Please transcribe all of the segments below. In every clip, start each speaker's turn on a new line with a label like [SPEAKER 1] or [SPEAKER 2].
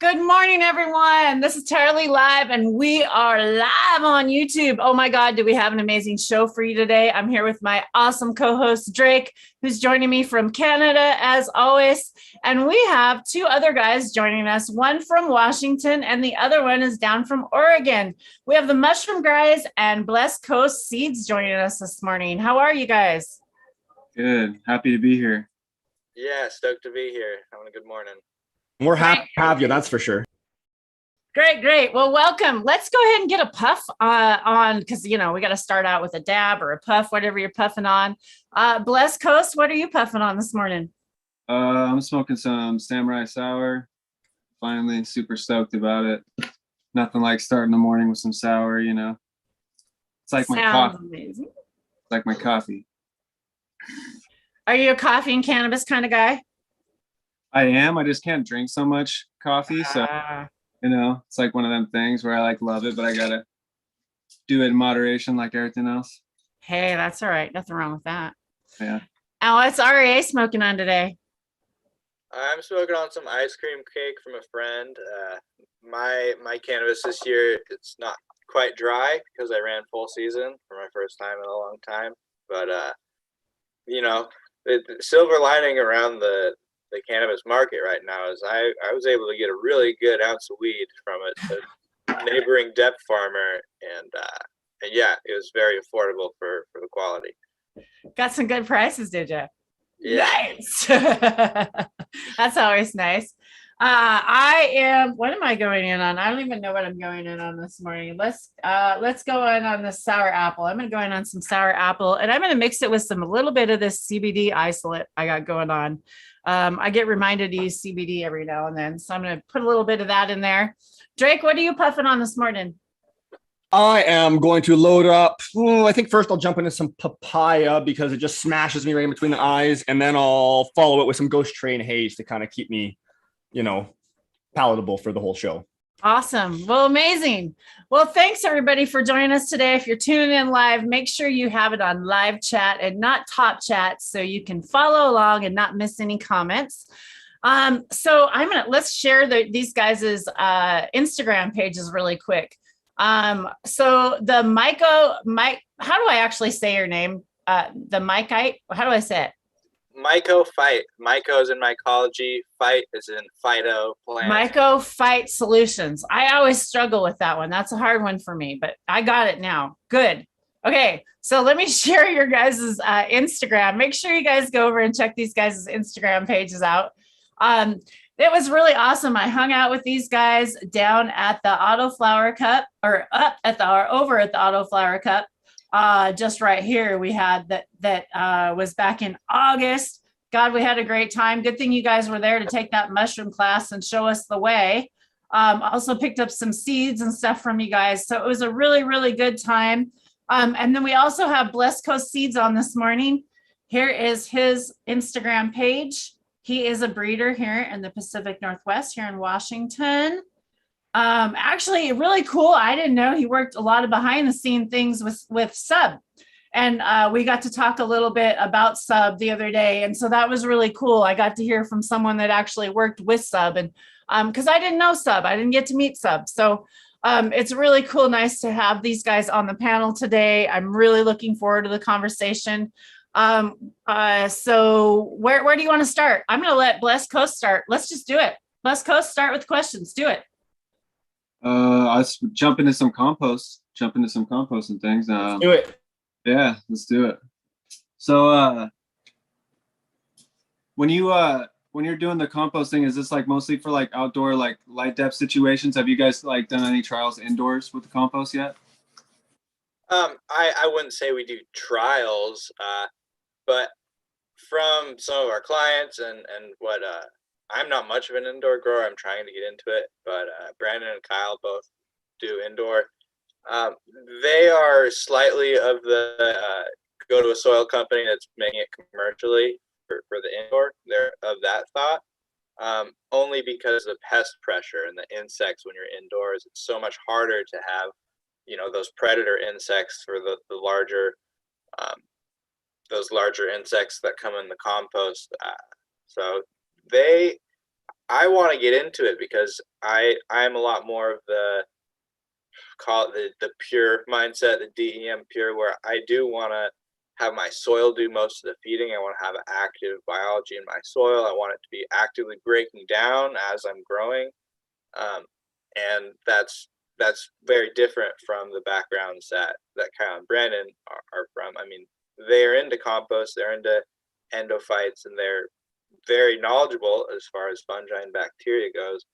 [SPEAKER 1] Good morning, everyone. This is TaraLee Live, and we are live on YouTube. Oh my God, do we have an amazing show for you today? I'm here with my awesome co-host, Drake, who's joining me from Canada, as always. And we have two other guys joining us, one from Washington, and the other one is down from Oregon. We have the Mushroom Guys and BlessCoastSeeds joining us this morning. How are you guys?
[SPEAKER 2] Good. Happy to be here.
[SPEAKER 3] Yeah, stoked to be here. Having a good morning.
[SPEAKER 4] We're happy to have you, that's for sure.
[SPEAKER 1] Great. Well, welcome. Let's go ahead and get a puff on, because, we got to start out with a dab or a puff, whatever you're puffing on. Bless Coast, what are you puffing on this morning?
[SPEAKER 2] I'm smoking some Samurai Sour. Finally, super stoked about it. Nothing like starting the morning with some sour, It's like my coffee.
[SPEAKER 1] Amazing.
[SPEAKER 2] It's like my coffee.
[SPEAKER 1] Are you a coffee and cannabis kind of guy?
[SPEAKER 2] I am. I just can't drink so much coffee. So, it's like one of them things where I love it, but I gotta do it in moderation like everything else.
[SPEAKER 1] Hey, that's all right. Nothing wrong with that.
[SPEAKER 2] Yeah.
[SPEAKER 1] And what's RA smoking on today?
[SPEAKER 3] I'm smoking on some ice cream cake from a friend. My cannabis this year, it's not quite dry because I ran full season for my first time in a long time. But the silver lining around the cannabis market right now is I was able to get a really good ounce of weed from a neighboring depth farmer, and yeah, it was very affordable for the quality.
[SPEAKER 1] Got some good prices, did you?
[SPEAKER 3] Yeah.
[SPEAKER 1] Nice. That's always nice. What am I going in on? I don't even know what I'm going in on this morning. Let's go on the sour apple. I'm going to go in on some sour apple, and I'm going to mix it with a little bit of this CBD isolate I got going on. I get reminded to use CBD every now and then, so I'm going to put a little bit of that in there. Drake, what are you puffing on this morning?
[SPEAKER 4] I am going to load up. I think first I'll jump into some papaya because it just smashes me right in between the eyes, and then I'll follow it with some Ghost Train haze to kind of keep me, palatable for the whole show.
[SPEAKER 1] Awesome. Well, amazing. Well, thanks everybody for joining us today. If you're tuning in live, make sure you have it on live chat and not top chat so you can follow along and not miss any comments. So let's share these guys' Instagram pages really quick. So the Mike, how do I actually say your name? The Mikeite, how do I say it?
[SPEAKER 3] Mycophyte. Myco is in mycology. Phyte is in phyto plant.
[SPEAKER 1] Mycophyte Solutions. I always struggle with that one. That's a hard one for me, but I got it now. Good. Okay, so let me share your guys' Instagram. Make sure you guys go over and check these guys' Instagram pages out. It was really awesome. I hung out with these guys down at the Auto Flower Cup, or over at the Auto Flower Cup. Just right here, we had that was back in August. God, we had a great time. Good thing you guys were there to take that mushroom class and show us the way. Also picked up some seeds and stuff from you guys. So it was a really, really good time. And then we also have BlessCoastSeeds on this morning. Here is his Instagram page. He is a breeder here in the Pacific Northwest, here in Washington. Actually really cool. I didn't know he worked a lot of behind the scene things with Sub. And we got to talk a little bit about Sub the other day. And so that was really cool. I got to hear from someone that actually worked with Sub, and because I didn't know Sub, I didn't get to meet Sub. So it's really cool. Nice to have these guys on the panel today. I'm really looking forward to the conversation. So where do you want to start? I'm going to let Bless Coast start. Let's just do it. Bless Coast, start with questions. Do it.
[SPEAKER 2] Let's jump into some compost and things.
[SPEAKER 4] Let's do it.
[SPEAKER 2] Yeah, let's do it. So when you're doing the composting, is this mostly for outdoor light depth situations? Have you guys done any trials indoors with the compost yet?
[SPEAKER 3] I wouldn't say we do trials, but from some of our clients and what I'm not much of an indoor grower. I'm trying to get into it, but Brandon and Kyle both do indoor. They are slightly of the go to a soil company that's making it commercially for the indoor. They're of that thought, only because of pest pressure and the insects when you're indoors. It's so much harder to have, those predator insects for the larger, those larger insects that come in the compost. So I want to get into it because I'm a lot more of the, call it the pure mindset, the DEM pure, where I do want to have my soil do most of the feeding. I want to have an active biology in my soil. I want it to be actively breaking down as I'm growing. And that's very different from the backgrounds that Kyle and Brandon are from. I mean, they're into compost, they're into endophytes, and they're very knowledgeable as far as fungi and bacteria goes.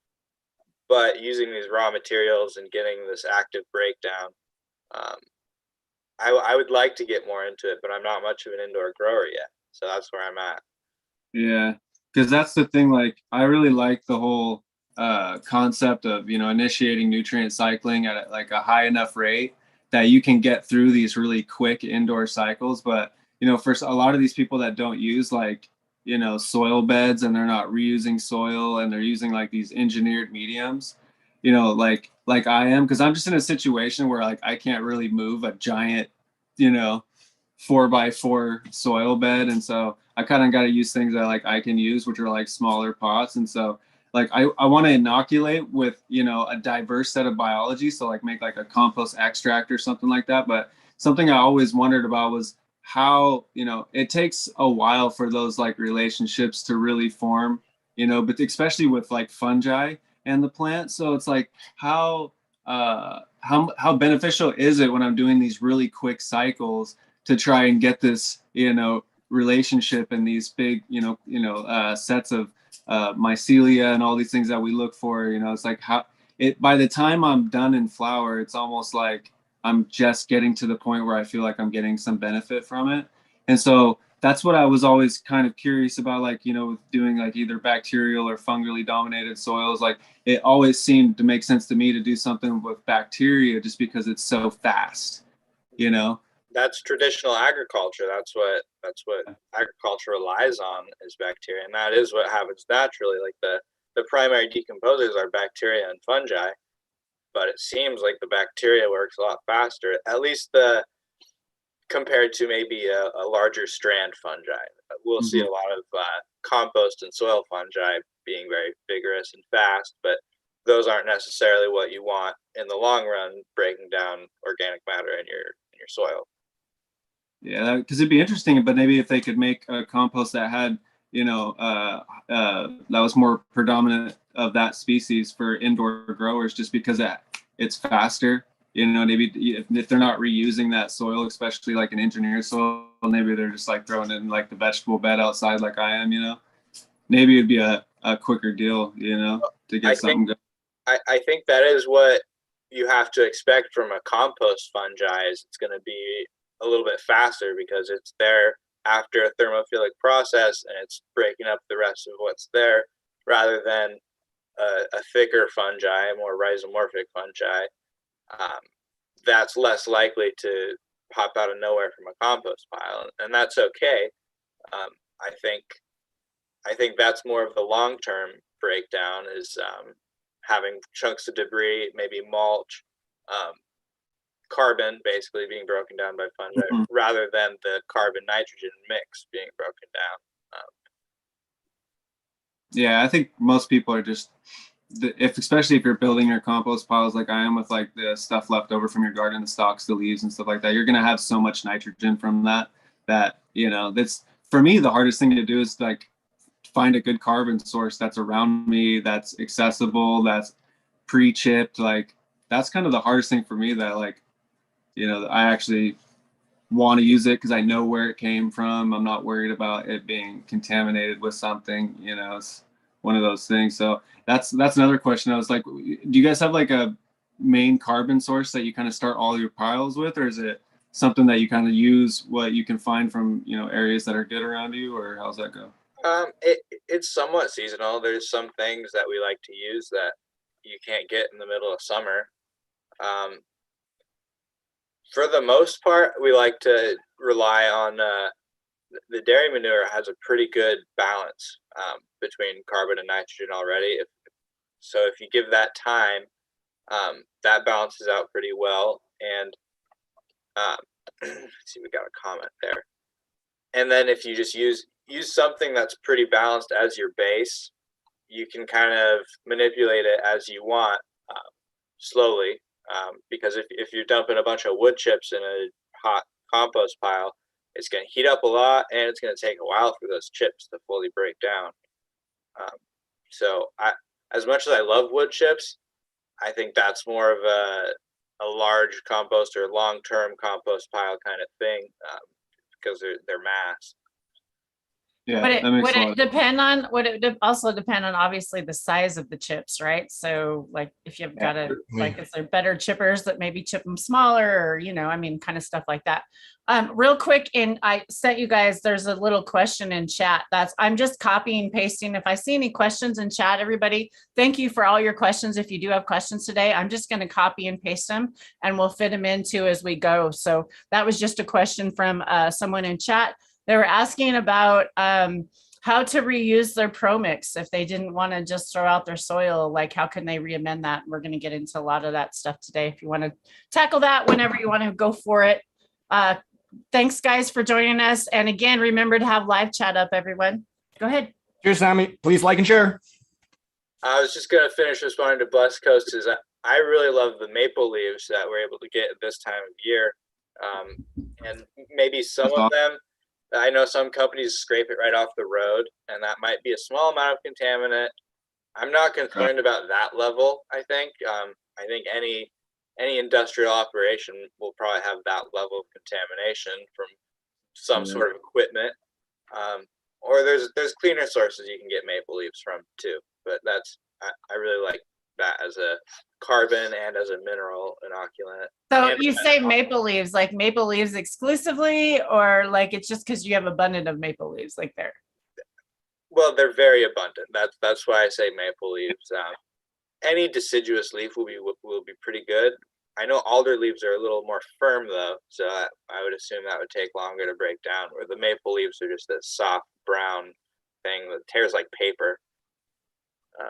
[SPEAKER 3] But using these raw materials and getting this active breakdown, I would like to get more into it, but I'm not much of an indoor grower yet. So that's where I'm at.
[SPEAKER 2] Yeah, because that's the thing. Like, I really like the whole concept of, you know, initiating nutrient cycling at like a high enough rate that you can get through these really quick indoor cycles. But, you know, for a lot of these people that don't use like, you know, soil beds, and they're not reusing soil, and they're using like these engineered mediums, you know, like I am, because I'm just in a situation where like I can't really move a giant, you know, 4x4 soil bed. And so I kind of got to use things that like I can use, which are like smaller pots. And so like I want to inoculate with, you know, a diverse set of biology. So like make like a compost extract or something like that. But something I always wondered about was how, you know, it takes a while for those like relationships to really form, you know, but especially with like fungi and the plant. So it's like how beneficial is it when I'm doing these really quick cycles to try and get this, you know, relationship and these big, sets of mycelia and all these things that we look for. You know, it's like how it, by the time I'm done in flower, it's almost like I'm just getting to the point where I feel like I'm getting some benefit from it. And so that's what I was always kind of curious about, like, you know, with doing like either bacterial or fungally dominated soils. Like, it always seemed to make sense to me to do something with bacteria just because it's so fast, you know?
[SPEAKER 3] That's traditional agriculture. That's what agriculture relies on, is bacteria, and that is what happens naturally. Like the primary decomposers are bacteria and fungi, but it seems like the bacteria works a lot faster, at least the compared to maybe a larger strand fungi. We'll see a lot of compost and soil fungi being very vigorous and fast, but those aren't necessarily what you want in the long run, breaking down organic matter in your soil.
[SPEAKER 2] Yeah, because it'd be interesting, but maybe if they could make a compost that had, you know, that was more predominant of that species for indoor growers, just because it's faster. You know, maybe if they're not reusing that soil, especially like an engineered soil, maybe they're just like throwing it in like the vegetable bed outside, like I am. You know, maybe it'd be a quicker deal. You know, to get something going.
[SPEAKER 3] I think that is what you have to expect from a compost fungi. Is it's going to be a little bit faster because it's there after a thermophilic process and it's breaking up the rest of what's there, rather than a thicker fungi, a more rhizomorphic fungi. That's less likely to pop out of nowhere from a compost pile, and that's okay. I think that's more of the long-term breakdown, is having chunks of debris, maybe mulch, carbon basically being broken down by fungi, rather than the carbon nitrogen mix being broken down.
[SPEAKER 2] Yeah, I think most people are just, especially if you're building your compost piles like I am, with like the stuff left over from your garden, the stalks, the leaves and stuff like that, you're gonna have so much nitrogen from that, you know, that's, for me, the hardest thing to do is like find a good carbon source that's around me, that's accessible, that's pre-chipped. Like, that's kind of the hardest thing for me, that like, you know, I actually want to use it because I know where it came from. I'm not worried about it being contaminated with something, you know. It's one of those things. So that's another question. I was like, do you guys have like a main carbon source that you kind of start all your piles with, or is it something that you kind of use what you can find from, you know, areas that are good around you, or how's that go?
[SPEAKER 3] It's somewhat seasonal. There's some things that we like to use that you can't get in the middle of summer. For the most part, we like to rely on the dairy manure. Has a pretty good balance between carbon and nitrogen already. If you give that time, that balances out pretty well. And let's see, we got a comment there. And then if you just use something that's pretty balanced as your base, you can kind of manipulate it as you want, slowly, because if you're dumping a bunch of wood chips in a hot compost pile, it's going to heat up a lot, and it's going to take a while for those chips to fully break down. So as much as I love wood chips, I think that's more of a large compost or long-term compost pile kind of thing, because they're mass.
[SPEAKER 2] Yeah,
[SPEAKER 1] Would it
[SPEAKER 2] that makes
[SPEAKER 1] would
[SPEAKER 2] a lot
[SPEAKER 1] it
[SPEAKER 2] of
[SPEAKER 1] depend on also depend on obviously the size of the chips, right? So like if you've got a like is there better chippers that maybe chip them smaller, or I mean kind of stuff like that. Real quick, and I sent you guys, there's a little question in chat. I'm just copying pasting. If I see any questions in chat, everybody, thank you for all your questions. If you do have questions today, I'm just going to copy and paste them and we'll fit them into as we go. So that was just a question from someone in chat. They were asking about how to reuse their Pro Mix if they didn't want to just throw out their soil. Like, how can they re-amend that? We're going to get into a lot of that stuff today. If you want to tackle that whenever you want to go for it. Thanks, guys, for joining us. And again, remember to have live chat up, everyone. Go ahead.
[SPEAKER 4] Cheers, Sammy. Please like and share.
[SPEAKER 3] I was just going to finish responding to Blessed Coast. I really love the maple leaves that we're able to get at this time of year. And maybe some of them, I know some companies scrape it right off the road, and that might be a small amount of contaminant. I'm not concerned about that level. I think any industrial operation will probably have that level of contamination from some sort of equipment. Or there's cleaner sources you can get maple leaves from too. But I really like that as a carbon and as a mineral inoculant.
[SPEAKER 1] So you say maple leaves, like maple leaves exclusively, or like it's just because you have abundant of maple leaves like there?
[SPEAKER 3] Well, they're very abundant. That's why I say maple leaves. Any deciduous leaf will be pretty good. I know alder leaves are a little more firm though, so I would assume that would take longer to break down. Where the maple leaves are just this soft brown thing that tears like paper.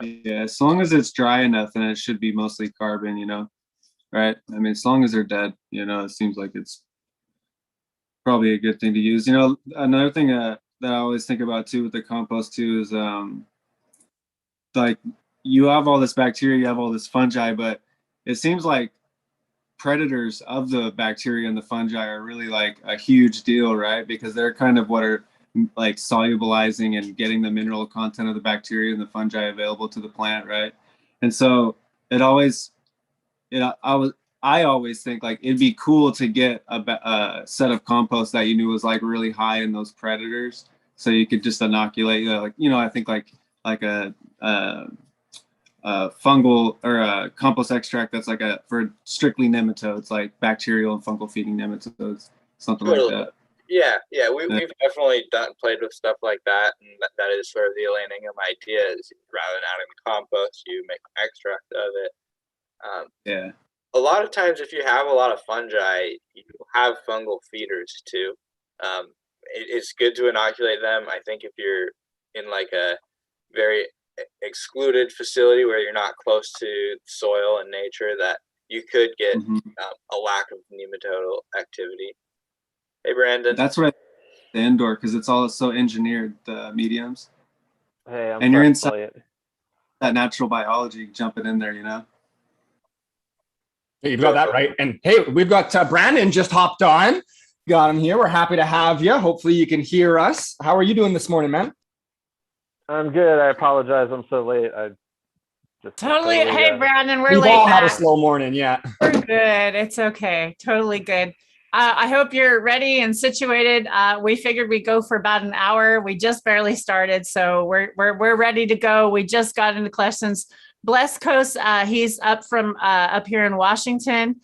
[SPEAKER 2] Yeah, as long as it's dry enough, then it should be mostly carbon, right? I mean, as long as they're dead, it seems like it's probably a good thing to use. Another thing that I always think about too with the compost too is like you have all this bacteria, you have all this fungi, but it seems like predators of the bacteria and the fungi are really like a huge deal, right? Because they're kind of what are like solubilizing and getting the mineral content of the bacteria and the fungi available to the plant, right? And so I always think like it'd be cool to get a set of compost that you knew was like really high in those predators, so you could just inoculate I think like a fungal or a compost extract that's like for strictly nematodes, like bacterial and fungal feeding nematodes, something like that.
[SPEAKER 3] Yeah, we've definitely played with stuff like that, and that is sort of the Elaninium idea. Is rather than adding the compost, you make an extract of it. A lot of times, if you have a lot of fungi, you have fungal feeders too. It's good to inoculate them. I think if you're in like a very excluded facility where you're not close to soil and nature, that you could get a lack of nematodal activity. Hey, Brandon.
[SPEAKER 2] That's what the indoor, because it's all so engineered, the mediums.
[SPEAKER 5] Hey,
[SPEAKER 2] and you're inside that natural biology jumping in there,
[SPEAKER 4] Hey, you've got that right. And hey, we've got Brandon just hopped on. Got him here. We're happy to have you. Hopefully you can hear us. How are you doing this morning, man?
[SPEAKER 5] I'm good. I apologize. I'm so late.
[SPEAKER 1] Totally. Hey, Brandon, we're
[SPEAKER 4] We've
[SPEAKER 1] late.
[SPEAKER 4] We've all had a slow morning. Yeah.
[SPEAKER 1] We're good. It's okay. Totally good. I hope you're ready and situated. We figured we'd go for about an hour. We just barely started, so we're ready to go. We just got into questions. Blessed Coast, he's up from up here in Washington.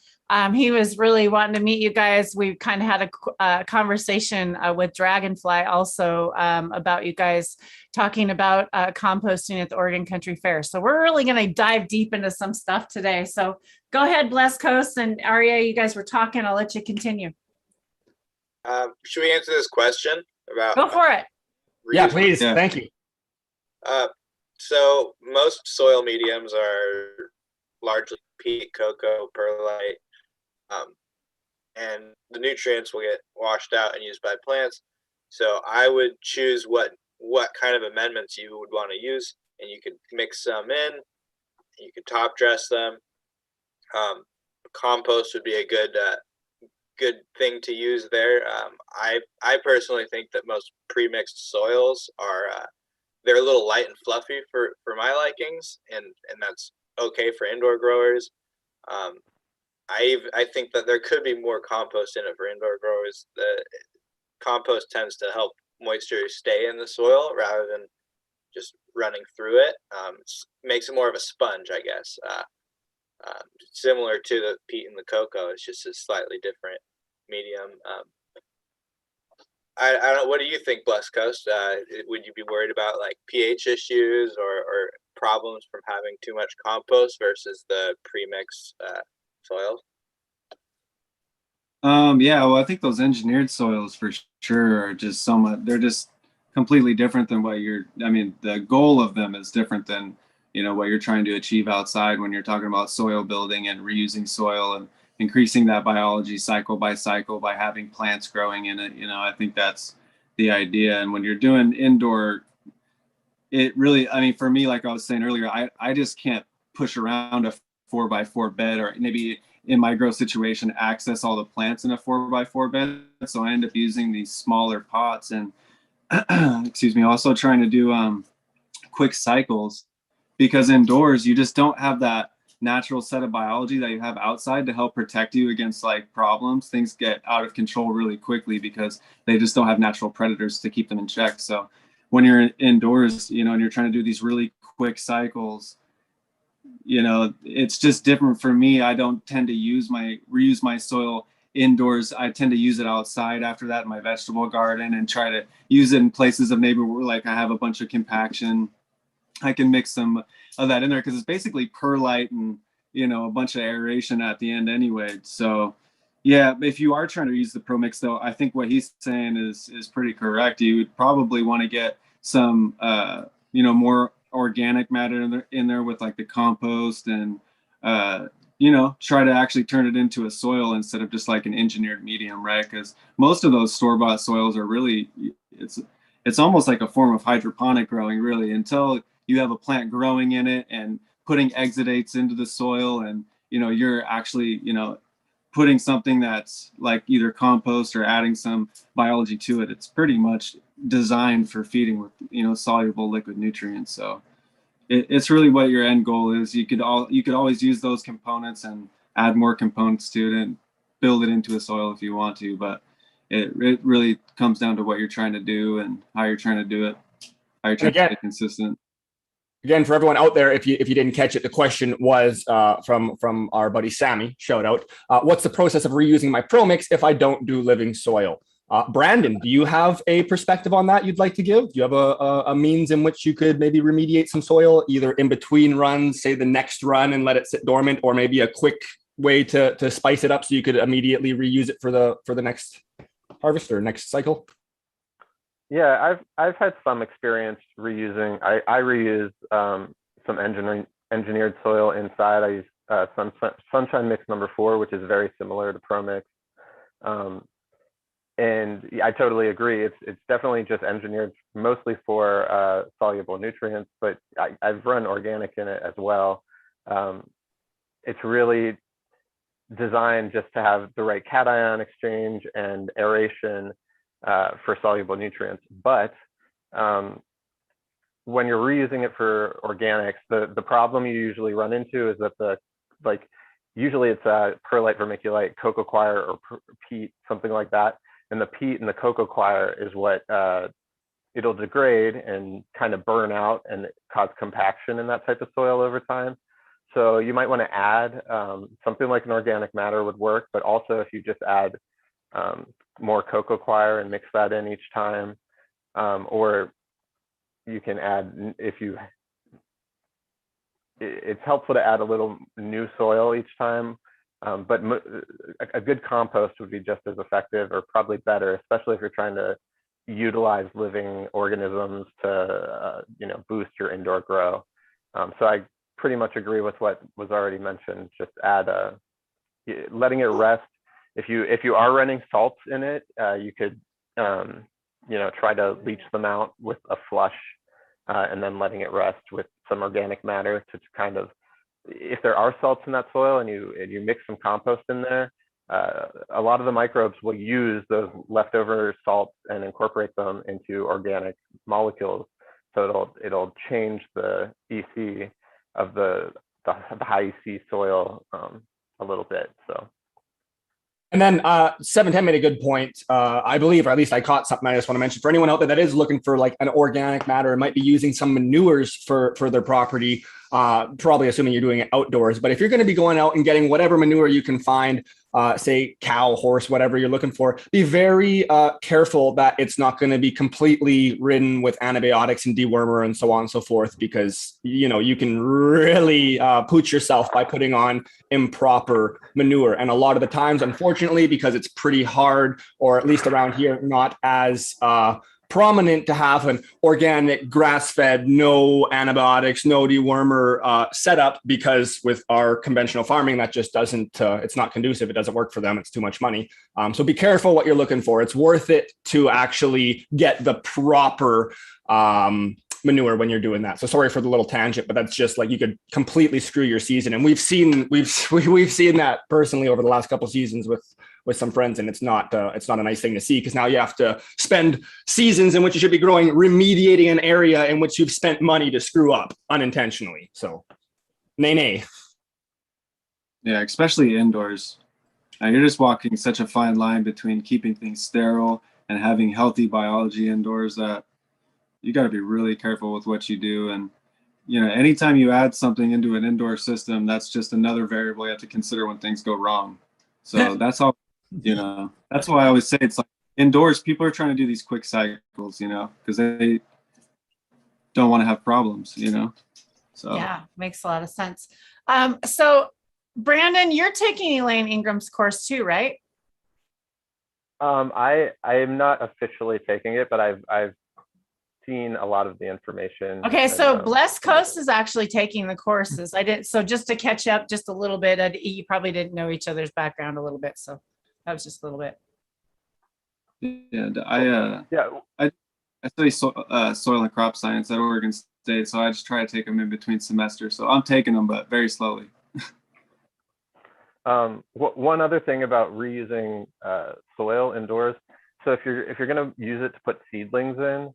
[SPEAKER 1] He was really wanting to meet you guys. We kind of had a conversation with Dragonfly also about you guys talking about composting at the Oregon Country Fair. So we're really going to dive deep into some stuff today. So go ahead, Blessed Coast, and Aria, you guys were talking. I'll let you continue.
[SPEAKER 3] Should we answer this question about?
[SPEAKER 1] Go for it.
[SPEAKER 4] Yeah, please. Yeah. Thank you.
[SPEAKER 3] So most soil mediums are largely peat, cocoa, perlite, and the nutrients will get washed out and used by plants. So I would choose what kind of amendments you would want to use and you could mix some in. You could top dress them. Compost would be a good thing to use there. I personally think that most pre-mixed soils are they're a little light and fluffy for my likings, and that's okay for indoor growers. I think that there could be more compost in it for indoor growers. The compost tends to help moisture stay in the soil rather than just running through it. Makes it more of a sponge, I guess. Similar to the peat and the cocoa, it's just a slightly different medium. I don't know. What do you think, BlessCoast? Would you be worried about like pH issues or problems from having too much compost versus the pre-mixed soils?
[SPEAKER 2] Yeah, well, I think those engineered soils for sure are just somewhat, they're just completely different than what I mean, the goal of them is different than, what you're trying to achieve outside when you're talking about soil building and reusing soil and increasing that biology cycle by having plants growing in it. I think that's the idea. And when you're doing indoor, it really, I mean, for me, like I was saying earlier, I just can't push around a 4x4 bed, or maybe in my grow situation, access all the plants in a 4x4 bed. So I end up using these smaller pots and excuse me, also trying to do quick cycles, because indoors you just don't have that natural set of biology that you have outside to help protect you against like problems. Things get out of control really quickly because they just don't have natural predators to keep them in check. So when you're indoors, and you're trying to do these really quick cycles, it's just different for me. I don't tend to reuse my soil indoors. I tend to use it outside after that in my vegetable garden, and try to use it in places of maybe where like I have a bunch of compaction. I can mix some of that in there because it's basically perlite and a bunch of aeration at the end anyway. So yeah, if you are trying to use the pro mix though, I think what he's saying is pretty correct. You would probably want to get some more organic matter in there with like the compost, and try to actually turn it into a soil instead of just like an engineered medium, right? Because most of those store-bought soils are really, it's almost like a form of hydroponic growing, really, until you have a plant growing in it and putting exudates into the soil, and you're actually putting something that's like either compost or adding some biology to it. It's pretty much designed for feeding with soluble liquid nutrients. So it's really what your end goal is. You could always use those components and add more components to it and build it into a soil if you want to, but it really comes down to what you're trying to do and how you're trying to do it, how you're trying to stay consistent.
[SPEAKER 4] Again, for everyone out there, if you didn't catch it, the question was from our buddy Sammy. Shout out. What's the process of reusing my Pro Mix if I don't do living soil? Brandon, do you have a perspective on that you'd like to give? Do you have a means in which you could maybe remediate some soil, either in between runs, say the next run, and let it sit dormant, or maybe a quick way to spice it up so you could immediately reuse it for the next harvest or next cycle?
[SPEAKER 5] Yeah, I've had some experience reusing. I reuse some engineered soil inside. I use Sunshine Mix #4, which is very similar to Pro Mix. And I totally agree. It's definitely just engineered mostly for soluble nutrients, but I've run organic in it as well. It's really designed just to have the right cation exchange and aeration for soluble nutrients. But when you're reusing it for organics, the problem you usually run into is that usually it's perlite, vermiculite, cocoa coir, or peat, something like that. And the peat and the cocoa coir is what it'll degrade and kind of burn out and cause compaction in that type of soil over time. So you might want to add something like an organic matter would work, but also if you just add more cocoa coir and mix that in each time, or you can add, it's helpful to add a little new soil each time, but a good compost would be just as effective, or probably better, especially if you're trying to utilize living organisms to boost your indoor grow. So I pretty much agree with what was already mentioned. Just add letting it rest. If you are running salts in it, you could try to leach them out with a flush and then letting it rest with some organic matter to kind of, if there are salts in that soil and you mix some compost in there, a lot of the microbes will use those leftover salts and incorporate them into organic molecules. So it'll change the EC of the high EC soil a little bit. So.
[SPEAKER 4] And then 710 made a good point, I believe, or at least I caught something I just want to mention. For anyone out there that is looking for like an organic matter, might be using some manures for their property, probably assuming you're doing it outdoors. But if you're going to be going out and getting whatever manure you can find, say cow, horse, whatever you're looking for, be very careful that it's not going to be completely ridden with antibiotics and dewormer and so on and so forth, because you can really pooch yourself by putting on improper manure. And a lot of the times, unfortunately, because it's pretty hard, or at least around here, not as prominent to have an organic, grass-fed, no antibiotics, no dewormer setup, because with our conventional farming, that just doesn't, it's not conducive. It doesn't work for them. It's too much money. So be careful what you're looking for. It's worth it to actually get the proper manure when you're doing that. So sorry for the little tangent, but that's just like, you could completely screw your season. And we've seen that personally over the last couple of seasons with some friends, and it's not a nice thing to see, because now you have to spend seasons in which you should be growing, remediating an area in which you've spent money to screw up unintentionally. So nay.
[SPEAKER 2] Yeah, especially indoors. You're just walking such a fine line between keeping things sterile and having healthy biology indoors, that you got to be really careful with what you do. And anytime you add something into an indoor system, that's just another variable you have to consider when things go wrong. So that's all. That's why I always say it's like indoors, people are trying to do these quick cycles, because they don't want to have problems, So
[SPEAKER 1] yeah, makes a lot of sense. So Brandon, you're taking Elaine Ingram's course too, right?
[SPEAKER 5] I am not officially taking it, but I've seen a lot of the information.
[SPEAKER 1] Okay, so Bless Coast is actually taking the courses. So just to catch up just a little bit, you probably didn't know each other's background a little bit, so that was just a little bit.
[SPEAKER 2] Yeah, I study soil and crop science at Oregon State, so I just try to take them in between semesters. So I'm taking them, but very slowly.
[SPEAKER 5] One other thing about reusing soil indoors. So if you're going to use it to put seedlings in,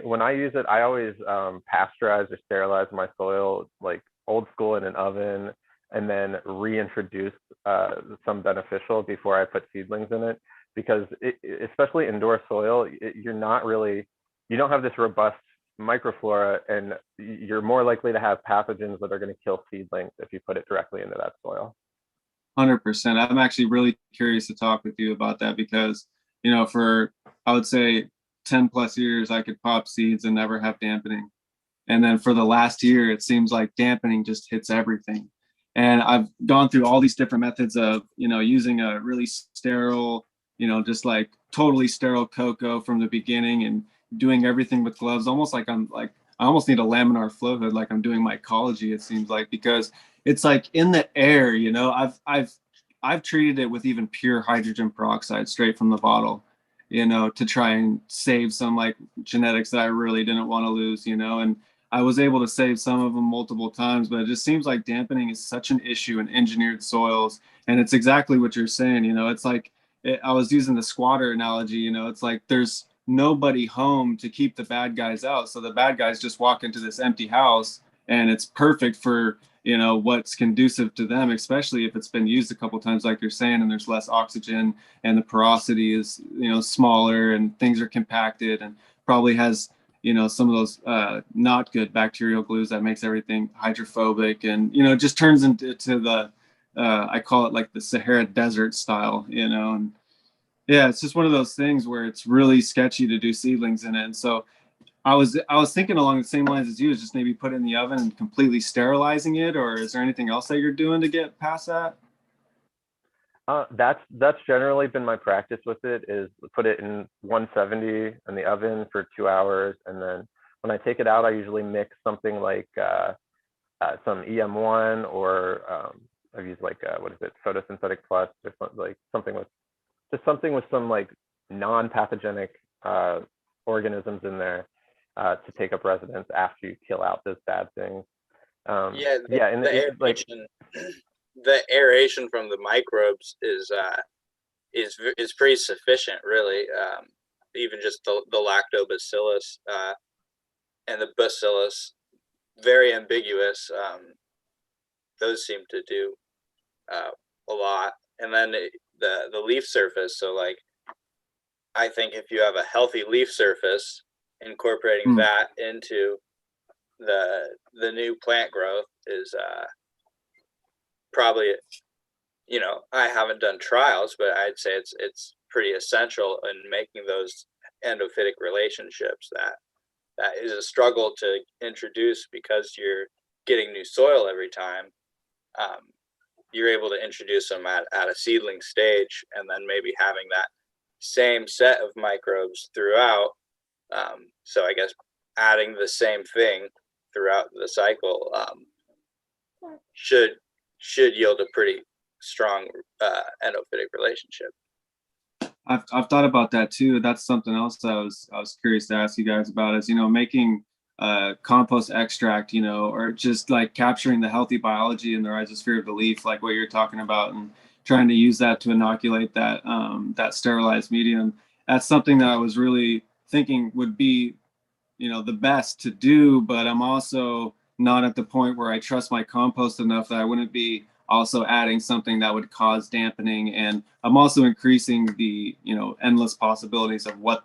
[SPEAKER 5] when I use it, I always pasteurize or sterilize my soil like old school in an oven, and then reintroduce some beneficial before I put seedlings in it, because especially indoor soil, you don't have this robust microflora, and you're more likely to have pathogens that are going to kill seedlings if you put it directly into that soil.
[SPEAKER 2] 100%. I'm actually really curious to talk with you about that, because for, I would say, 10 plus years I could pop seeds and never have dampening, and then for the last year it seems like dampening just hits everything. And I've gone through all these different methods of using a really sterile, just like totally sterile cocoa from the beginning, and doing everything with gloves, almost like I almost need a laminar flow hood, like I'm doing mycology, it seems like, because it's like in the air. I've treated it with even pure hydrogen peroxide straight from the bottle, to try and save some like genetics that I really didn't want to lose, and I was able to save some of them multiple times. But it just seems like dampening is such an issue in engineered soils. And it's exactly what you're saying. It's like, I was using the squatter analogy, it's like there's nobody home to keep the bad guys out. So the bad guys just walk into this empty house, and it's perfect for, what's conducive to them, especially if it's been used a couple of times, like you're saying, and there's less oxygen, and the porosity is, smaller, and things are compacted, and probably has, some of those not good bacterial glues that makes everything hydrophobic, and, just turns into the, I call it like the Sahara Desert style, and yeah, it's just one of those things where it's really sketchy to do seedlings in it. And so I was thinking along the same lines as you, is just maybe put it in the oven and completely sterilizing it, or is there anything else that you're doing to get past that?
[SPEAKER 5] That's generally been my practice with it, is put it in 170 in the oven for 2 hours, and then when I take it out, I usually mix something like some EM1, or I've used like photosynthetic plus, or something with some like non-pathogenic organisms in there. to take up residence after you kill out those bad things.
[SPEAKER 3] Yeah,
[SPEAKER 5] And
[SPEAKER 3] the aeration from the microbes is pretty sufficient, really. Even just the lactobacillus and the bacillus, very ambiguous. Those seem to do a lot. And then the leaf surface. So like, I think if you have a healthy leaf surface, incorporating that into the new plant growth is probably, I haven't done trials, but I'd say it's pretty essential in making those endophytic relationships. That is a struggle to introduce because you're getting new soil every time. You're able to introduce them at a seedling stage, and then maybe having that same set of microbes throughout. So I guess adding the same thing throughout the cycle should yield a pretty strong endophytic relationship.
[SPEAKER 2] I've thought about that too. That's something else that I was curious to ask you guys about is, making compost extract, or just like capturing the healthy biology in the rhizosphere of the leaf, like what you're talking about, and trying to use that to inoculate that sterilized medium. That's something that I was really thinking would be, the best to do, but I'm also not at the point where I trust my compost enough that I wouldn't be also adding something that would cause dampening. And I'm also increasing the, endless possibilities of what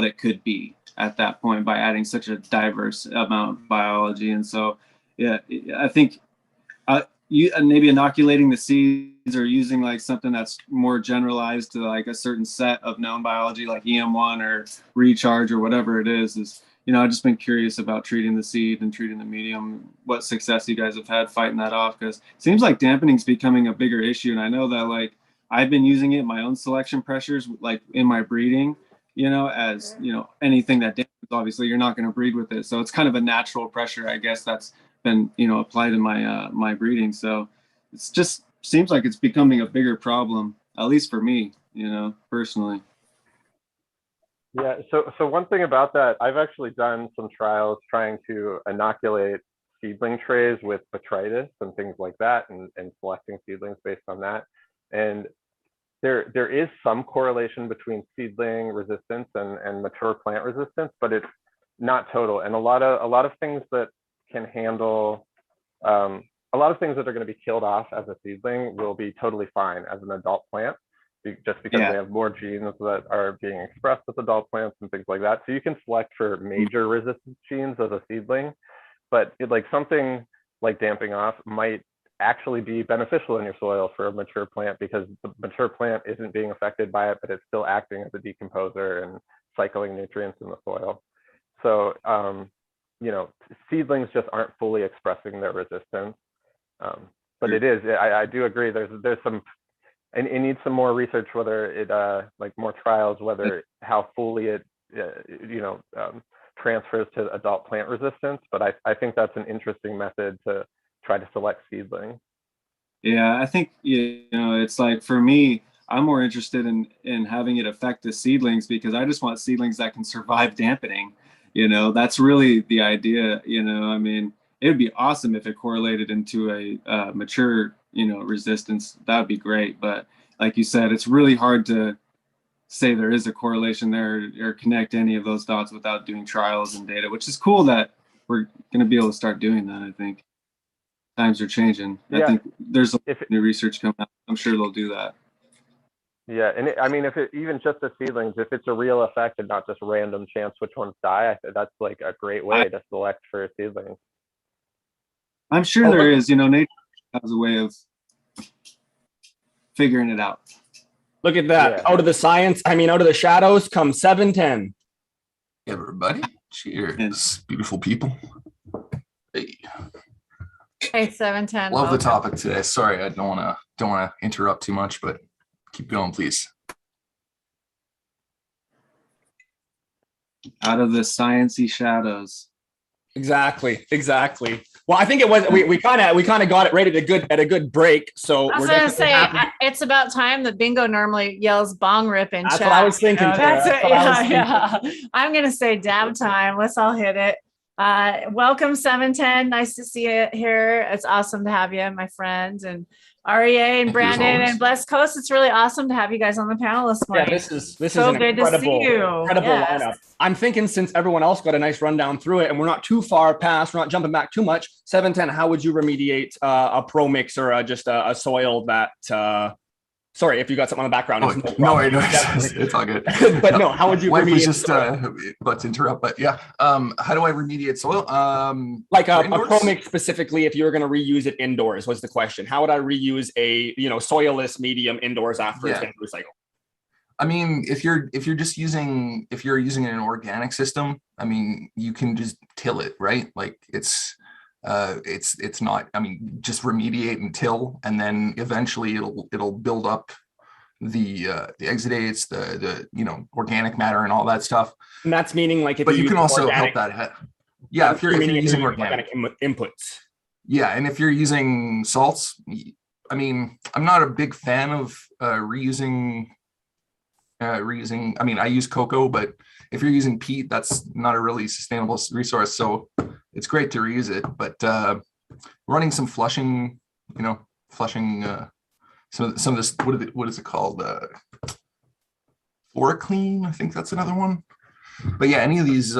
[SPEAKER 2] it could be at that point by adding such a diverse amount of biology. And so, yeah, I think maybe inoculating the seeds or using like something that's more generalized to like a certain set of known biology, like EM1 or recharge or whatever it is, I've just been curious about treating the seed and treating the medium, what success you guys have had fighting that off, because it seems like dampening is becoming a bigger issue. And I know that like I've been using it in my own selection pressures, like in my breeding, as, anything that dampens, obviously you're not going to breed with it. So it's kind of a natural pressure, I guess, that's been, applied in my, my breeding. So it's just seems like it's becoming a bigger problem, at least for me, personally.
[SPEAKER 5] Yeah, so one thing about that, I've actually done some trials trying to inoculate seedling trays with botrytis and things like that, and selecting seedlings based on that. And there is some correlation between seedling resistance and mature plant resistance, but it's not total. And a lot of things that can handle a lot of things that are going to be killed off as a seedling will be totally fine as an adult plant, just because they have more genes that are being expressed as adult plants and things like that. So you can select for major resistance genes as a seedling, but like something like damping off might actually be beneficial in your soil for a mature plant, because the mature plant isn't being affected by it, but it's still acting as a decomposer and cycling nutrients in the soil. So, seedlings just aren't fully expressing their resistance. But it is, I do agree, there's some, and it needs some more research, whether it like more trials, whether how fully it transfers to adult plant resistance. But I think that's an interesting method to try to select seedlings.
[SPEAKER 2] Yeah, I think it's like, for me, I'm more interested in having it affect the seedlings, because I just want seedlings that can survive dampening. That's really the idea. I mean, it would be awesome if it correlated into a mature, resistance. That would be great. But like you said, it's really hard to say there is a correlation there or connect any of those dots without doing trials and data, which is cool that we're going to be able to start doing that. I think times are changing. I think there's new research coming out. I'm sure they'll do that.
[SPEAKER 5] Yeah, and if it even just the seedlings, if it's a real effect and not just random chance which ones die, that's like a great way to select for seedlings.
[SPEAKER 2] I'm sure there is. Nature has a way of figuring it out.
[SPEAKER 4] Look at that.
[SPEAKER 5] Yeah.
[SPEAKER 4] Out of the science, out of the shadows come 710.
[SPEAKER 6] Everybody, cheers, beautiful people. Hey.
[SPEAKER 1] Hey, 710.
[SPEAKER 6] Love the topic today. Sorry, I don't want to interrupt too much, but keep going, please. Out
[SPEAKER 2] of the sciencey shadows.
[SPEAKER 4] Exactly. Well, I think it was we kind of got it right at a good break. So
[SPEAKER 1] I was
[SPEAKER 4] we're
[SPEAKER 1] gonna
[SPEAKER 4] definitely
[SPEAKER 1] say
[SPEAKER 4] happy.
[SPEAKER 1] it's about time that Bingo normally yells bong rip in
[SPEAKER 4] That's
[SPEAKER 1] chat.
[SPEAKER 4] what I was thinking,
[SPEAKER 1] You know,
[SPEAKER 4] Tara.
[SPEAKER 1] that's it.
[SPEAKER 4] That's what I was
[SPEAKER 1] Yeah. I'm gonna say dab time. Let's all hit it. Welcome 710. Nice to see you here. It's awesome to have you, my friends, and REA and
[SPEAKER 6] Thank you, as
[SPEAKER 1] Brandon
[SPEAKER 6] always.
[SPEAKER 1] and Blessed Coast. It's really awesome to have you guys on the panel this
[SPEAKER 4] Yeah,
[SPEAKER 1] morning.
[SPEAKER 4] this is
[SPEAKER 1] So
[SPEAKER 4] an
[SPEAKER 1] good to see you.
[SPEAKER 4] incredible
[SPEAKER 1] Yes.
[SPEAKER 4] lineup. I'm thinking since everyone else got a nice rundown through it, and we're not too far past, we're not jumping back too much. 710. How would you remediate a pro mix or just a soil that? Sorry if you got something on the background.
[SPEAKER 6] Oh, no, it's all good.
[SPEAKER 4] But no, how would you
[SPEAKER 6] Wife was
[SPEAKER 4] remediate?
[SPEAKER 6] just about to interrupt, but yeah. How do I remediate soil?
[SPEAKER 4] Like a
[SPEAKER 6] indoors?
[SPEAKER 4] pro mix specifically, if you were going to reuse it indoors, was the question. How would I reuse a soilless medium indoors after it's been recycled?
[SPEAKER 6] I mean, if you're using an organic system, I mean, you can just till it, right? Like it's not, I mean, just remediate and till, and then eventually it'll build up the exudates, the organic matter and all that stuff.
[SPEAKER 4] And that's meaning like if
[SPEAKER 6] but you can also
[SPEAKER 4] organic,
[SPEAKER 6] help that. Yeah, if you're using organic
[SPEAKER 4] inputs.
[SPEAKER 6] Yeah, and if you're using salts, I mean, I'm not a big fan of reusing. I mean, I use cocoa, but if you're using peat, that's not a really sustainable resource. So it's great to reuse it, but running some flushing, some of this, what is it called? Clean, I think that's another one. But yeah, any of these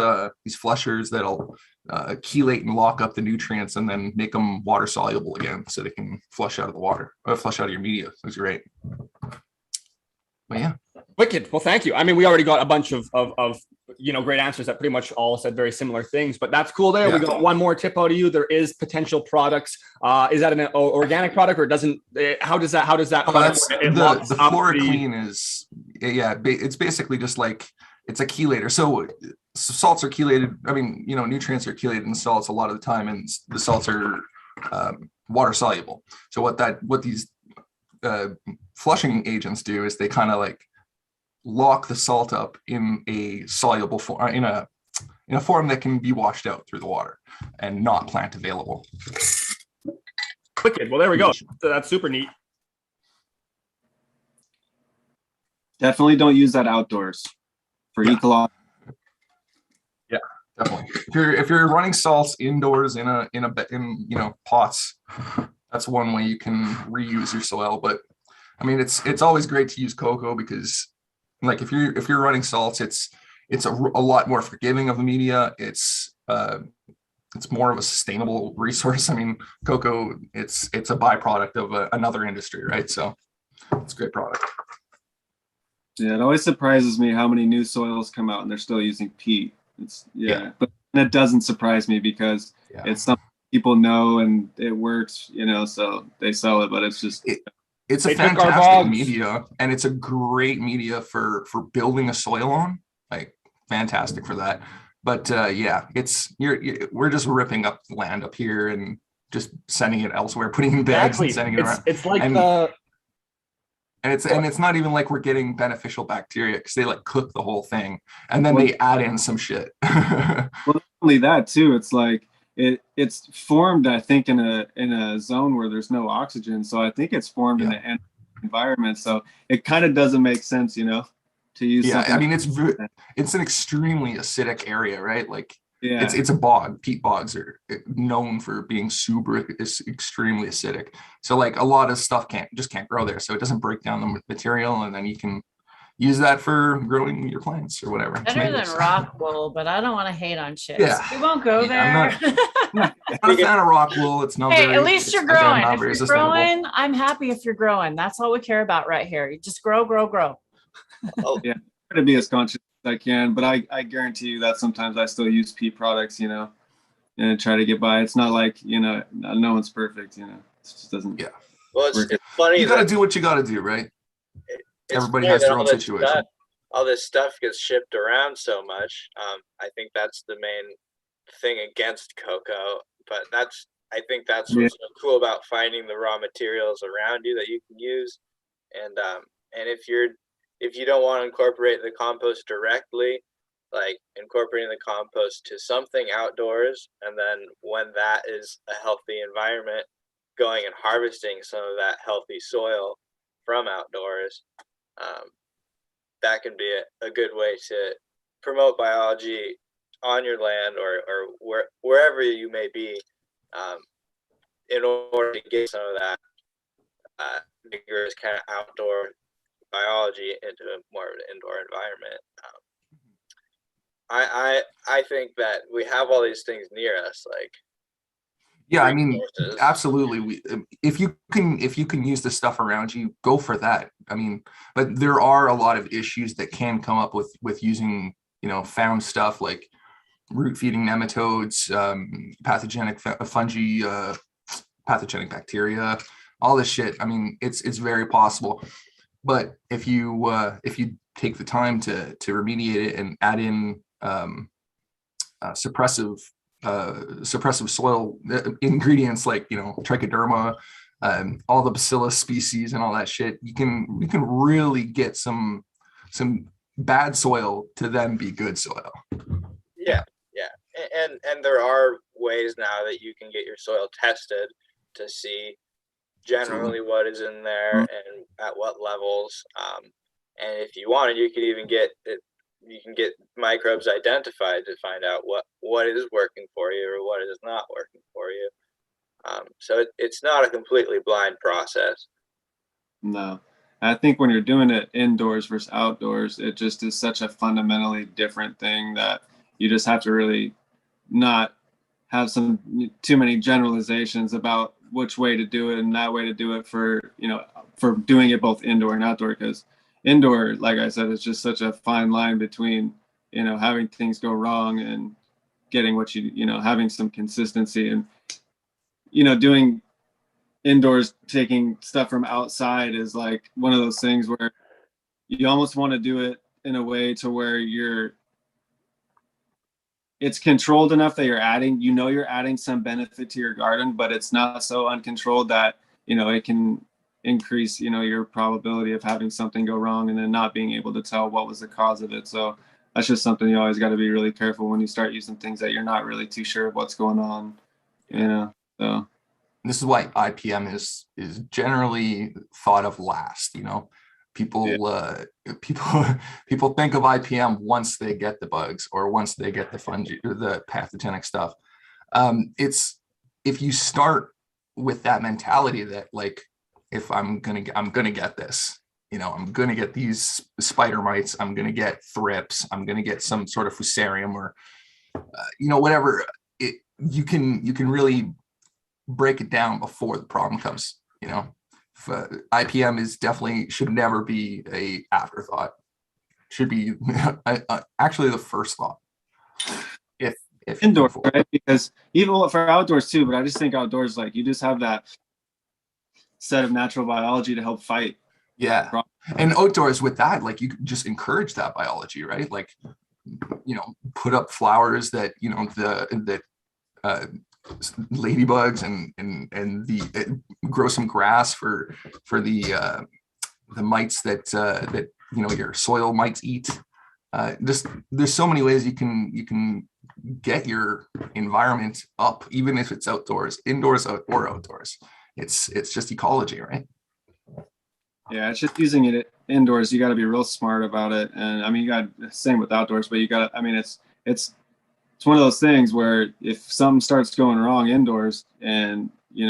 [SPEAKER 6] flushers that'll chelate and lock up the nutrients and then make them water soluble again, so they can flush out of the water, or flush out of your media. That's great. But yeah.
[SPEAKER 4] Wicked. Well, thank you. I mean, we already got a bunch of great answers that pretty much all said very similar things, but that's cool there. Yeah. We got one more tip out of you. There is potential products. Is that an organic product or doesn't, how does that?
[SPEAKER 6] That's the Flora Clean is, it's basically just like, it's a chelator. So salts are chelated. I mean, nutrients are chelated in salts a lot of the time, and the salts are water soluble. So what these flushing agents do is they kind of like lock the salt up in a soluble form, in a form that can be washed out through the water and not plant available.
[SPEAKER 4] Wicked. Well, there we go. So that's super neat.
[SPEAKER 2] Definitely don't use that outdoors for ecological.
[SPEAKER 6] Yeah, definitely. If you're running salts indoors in pots, that's one way you can reuse your soil. But I mean, it's always great to use cocoa because, like, if you're running salts, it's a lot more forgiving of the media. It's more of a sustainable resource. I mean, cocoa, it's a byproduct of another industry, right? So it's a great product.
[SPEAKER 2] Yeah, it always surprises me how many new soils come out and they're still using peat. But that doesn't surprise me because it's something people know and it works, so they sell it, but it's just
[SPEAKER 6] it's a fantastic media, and it's a great media for building a soil on. Like, fantastic for that. But we're just ripping up the land up here and just sending it elsewhere, putting in bags and sending it around.
[SPEAKER 4] It's like
[SPEAKER 6] and it's not even like we're getting beneficial bacteria because they like cook the whole thing and then they add in some shit.
[SPEAKER 2] Well, not only that too, it's like it's formed, I think, in a zone where there's no oxygen. So I think it's formed in an environment. So it kind of doesn't make sense, to use.
[SPEAKER 6] Yeah, I mean, it's an extremely acidic area, right? Like,
[SPEAKER 2] yeah,
[SPEAKER 6] it's a bog. Peat bogs are known for being extremely acidic. So like a lot of stuff can't grow there. So it doesn't break down the material, and then you can use that for growing your plants or whatever.
[SPEAKER 1] Better than rock wool, but I don't want to hate on shit.
[SPEAKER 6] Yeah.
[SPEAKER 1] We won't go there.
[SPEAKER 6] I'm not a fan of rock wool. It's not
[SPEAKER 1] Hey, at least you're growing. If you're growing, I'm happy if you're growing. That's all we care about right here. You just grow.
[SPEAKER 2] Yeah, try to be as conscious as I can, but I guarantee you that sometimes I still use peat products, and try to get by. It's not like, no one's perfect, it just doesn't.
[SPEAKER 3] Yeah. Well, it's funny.
[SPEAKER 6] You got to do what you got to do, right? Everybody has their own situation.
[SPEAKER 3] All this stuff gets shipped around so much. I think that's the main thing against cocoa, but I think that's what's so cool about finding the raw materials around you that you can use. And if you don't want to incorporate the compost directly, like incorporating the compost to something outdoors, and then when that is a healthy environment, going and harvesting some of that healthy soil from outdoors. That can be a good way to promote biology on your land or wherever you may be, in order to get some of that vigorous kind of outdoor biology into more of an indoor environment. I think that we have all these things near us, like
[SPEAKER 6] Yeah, I mean,
[SPEAKER 3] resources.
[SPEAKER 6] absolutely. If you can use the stuff around you, go for that. I mean, but there are a lot of issues that can come up with using, found stuff like root feeding nematodes, pathogenic fungi, pathogenic bacteria, all this shit. I mean, it's very possible. But if you take the time to remediate it and add in suppressive soil ingredients like trichoderma, all the bacillus species and all that shit, you can really get some bad soil to then be good soil.
[SPEAKER 3] Yeah, and there are ways now that you can get your soil tested to see generally what is in there and at what levels. And if you wanted, you could even get it. You can get microbes identified to find out what is working for you or what is not working for you. So it's not a completely blind process.
[SPEAKER 2] No. I think when you're doing it indoors versus outdoors, it just is such a fundamentally different thing that you just have to really not have too many generalizations about which way to do it and that way to do it for doing it both indoor and outdoor, because indoor, like I said, is just such a fine line between, having things go wrong and getting what having some consistency and, doing indoors, taking stuff from outside is like one of those things where you almost want to do it in a way to where it's controlled enough that you're adding some benefit to your garden, but it's not so uncontrolled that, it can increase, your probability of having something go wrong and then not being able to tell what was the cause of it. So that's just something you always got to be really careful when you start using things that you're not really too sure of what's going on, so.
[SPEAKER 6] This is why IPM is generally thought of last. People people think of IPM once they get the bugs or once they get the fungi or the pathogenic stuff. It's if you start with that mentality that like, if I'm gonna get this, I'm gonna get these spider mites, I'm gonna get thrips, I'm gonna get some sort of fusarium or whatever. You can really break it down before the problem comes. IPM should never be a afterthought. Should be actually the first thought. If
[SPEAKER 2] Indoor, right? Because even for outdoors too, but I just think outdoors, like you just have that set of natural biology to help fight.
[SPEAKER 6] Yeah, and outdoors with that, like you just encourage that biology, right? Like, put up flowers that ladybugs and grow some grass for the mites that your soil mites eat. There's so many ways you can get your environment up, even if it's outdoors, indoors or outdoors. It's just ecology, right?
[SPEAKER 2] Yeah, it's just using it indoors. You got to be real smart about it, and I mean, you got same with outdoors, but you got to. I mean, it's one of those things where if something starts going wrong indoors and you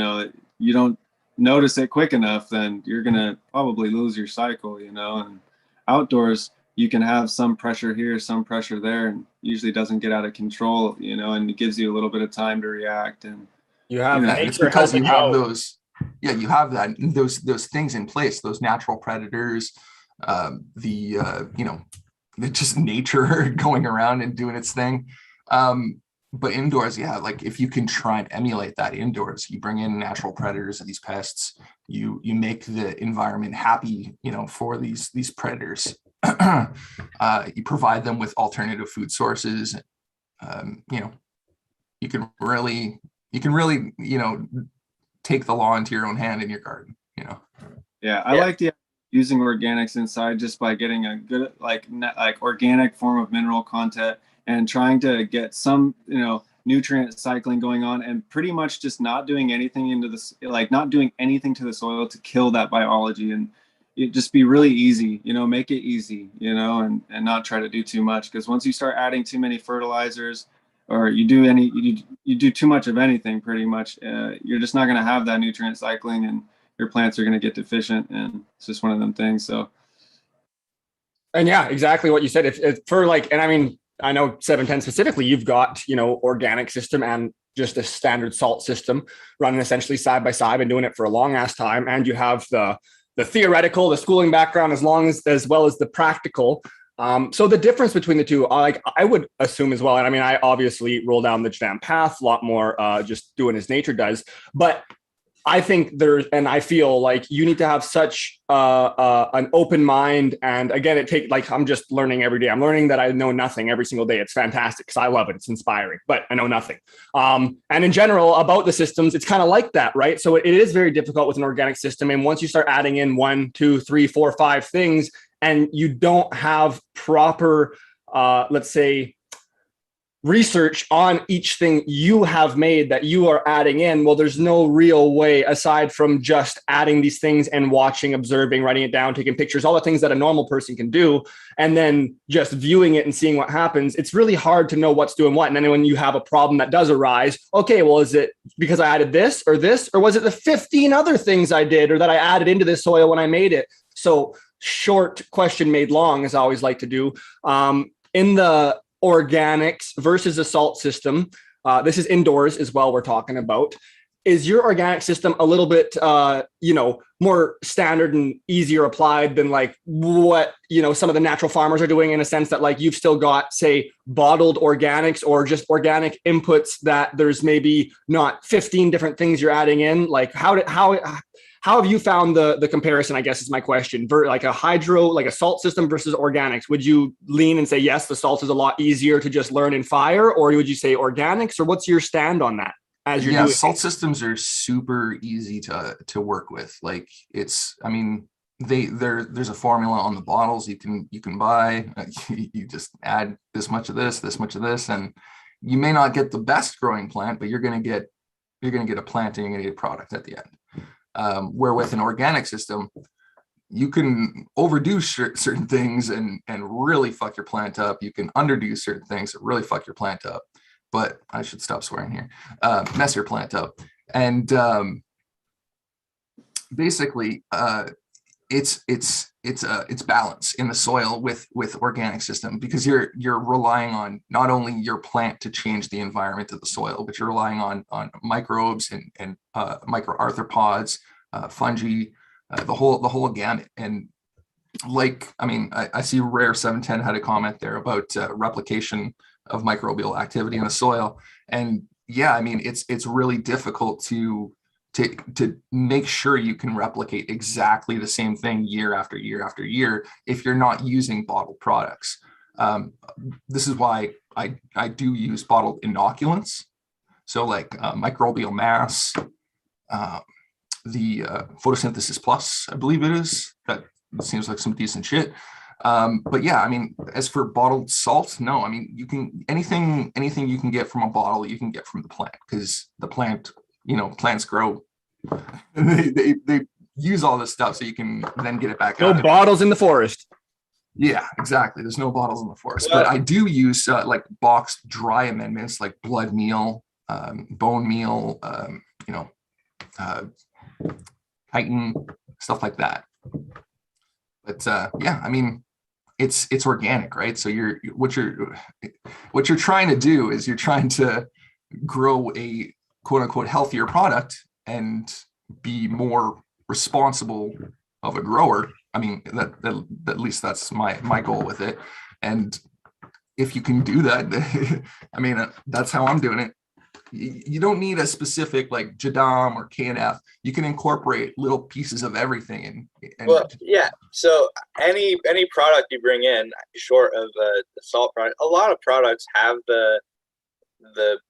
[SPEAKER 2] don't notice it quick enough, then you're gonna probably lose your cycle. And outdoors you can have some pressure here, some pressure there, and usually doesn't get out of control. And it gives you a little bit of time to react. And
[SPEAKER 4] you have
[SPEAKER 6] it's because you have those. Yeah, you have those things in place, those natural predators, just nature going around and doing its thing. But indoors, yeah, like if you can try and emulate that indoors, you bring in natural predators and these pests, you make the environment happy, for these predators. You provide them with alternative food sources. You can really, take the law into your own hand in your garden.
[SPEAKER 2] Yeah, I like the using organics inside just by getting a good like organic form of mineral content and trying to get some, nutrient cycling going on, and pretty much just not doing anything not doing anything to the soil to kill that biology, and it just be really easy, make it easy, and not try to do too much, because once you start adding too many fertilizers, or you do too much of anything, pretty much, you're just not going to have that nutrient cycling, and your plants are going to get deficient, and it's just one of them things. So,
[SPEAKER 4] and yeah, exactly what you said. If for and I mean, I know 710 specifically, you've got, organic system and just a standard salt system running essentially side by side and doing it for a long ass time. And you have the theoretical, the schooling background, as well as the practical. So the difference between the two, I would assume as well, and I mean, I obviously roll down the Jam path a lot more, just doing as nature does, but I think I feel like you need to have such an open mind. And again, I'm just learning every day. I'm learning that I know nothing every single day. It's fantastic because I love it. It's inspiring, but I know nothing. And in general about the systems, it's kind of like that, right? So it is very difficult with an organic system. And once you start adding in 1, 2, 3, 4, 5 things, and you don't have proper, let's say, research on each thing you have made that you are adding in, well, there's no real way aside from just adding these things and watching, observing, writing it down, taking pictures, all the things that a normal person can do, and then just viewing it and seeing what happens. It's really hard to know what's doing what. And then when you have a problem that does arise, okay, well, is it because I added this, or was it the 15 other things I did or that I added into this soil when I made it? So short question made long, as I always like to do. In the organics versus a salt system, this is indoors as well we're talking about. Is your organic system a little bit more standard and easier applied than what some of the natural farmers are doing, in a sense that you've still got, say, bottled organics or just organic inputs that there's maybe not 15 different things you're adding in? How have you found the comparison, I guess is my question, like a salt system versus organics? Would you lean and say, yes, the salt is a lot easier to just learn and fire, or would you say organics, or what's your stand on that as you're doing
[SPEAKER 6] salt systems are super easy to work with. There's a formula on the bottles you can buy. You just add this much of this, and you may not get the best growing plant, but you're going to get a plant and you're going to get a product at the end. Where with an organic system, you can overdo certain things and really fuck your plant up. You can underdo certain things that really fuck your plant up. But I should stop swearing here. Mess your plant up. And basically, it's balance in the soil with organic system, because you're relying on not only your plant to change the environment of the soil, but you're relying on microbes and microarthropods, fungi, the whole gamut. And I see Rare 710 had a comment there about replication of microbial activity in the soil. And yeah, it's really difficult to make sure you can replicate exactly the same thing year after year after year if you're not using bottled products. This is why I do use bottled inoculants. So microbial mass, the photosynthesis plus, I believe it is. That seems like some decent shit. But yeah, as for bottled salt, no, you can anything you can get from a bottle, you can get from the plant, because the plant, plants grow. They use all this stuff so you can then get it back out.
[SPEAKER 4] No bottles in the forest.
[SPEAKER 6] Yeah, exactly. There's no bottles in the forest, but I do use boxed dry amendments like blood meal, bone meal, chitin, stuff like that. But yeah, it's organic, right? So what you're trying to do is you're trying to grow a quote unquote healthier product and be more responsible of a grower. That at least that's my goal with it. And if you can do that, that's how I'm doing it. You don't need a specific Jadam or KNF. You can incorporate little pieces of everything.
[SPEAKER 3] Well, yeah. So any product you bring in, short of the salt product, a lot of products have the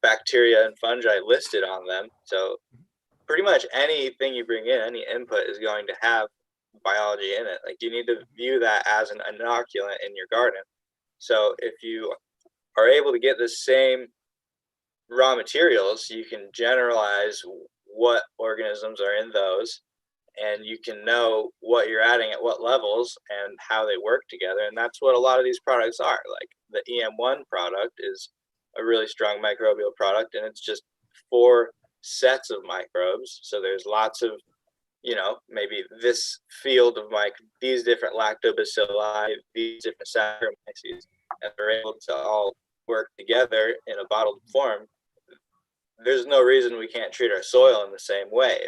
[SPEAKER 3] bacteria and fungi listed on them. So pretty much anything you bring in, any input, is going to have biology in it. Like, you need to view that as an inoculant in your garden. So if you are able to get the same raw materials, you can generalize what organisms are in those, and you can know what you're adding at what levels and how they work together. And that's what a lot of these products are. Like the EM1 product is a really strong microbial product, and it's just 4 sets of microbes. So there's lots of, you know, maybe this field of these different lactobacilli, these different Saccharomyces, and they're able to all work together in a bottled form. There's no reason we can't treat our soil in the same way.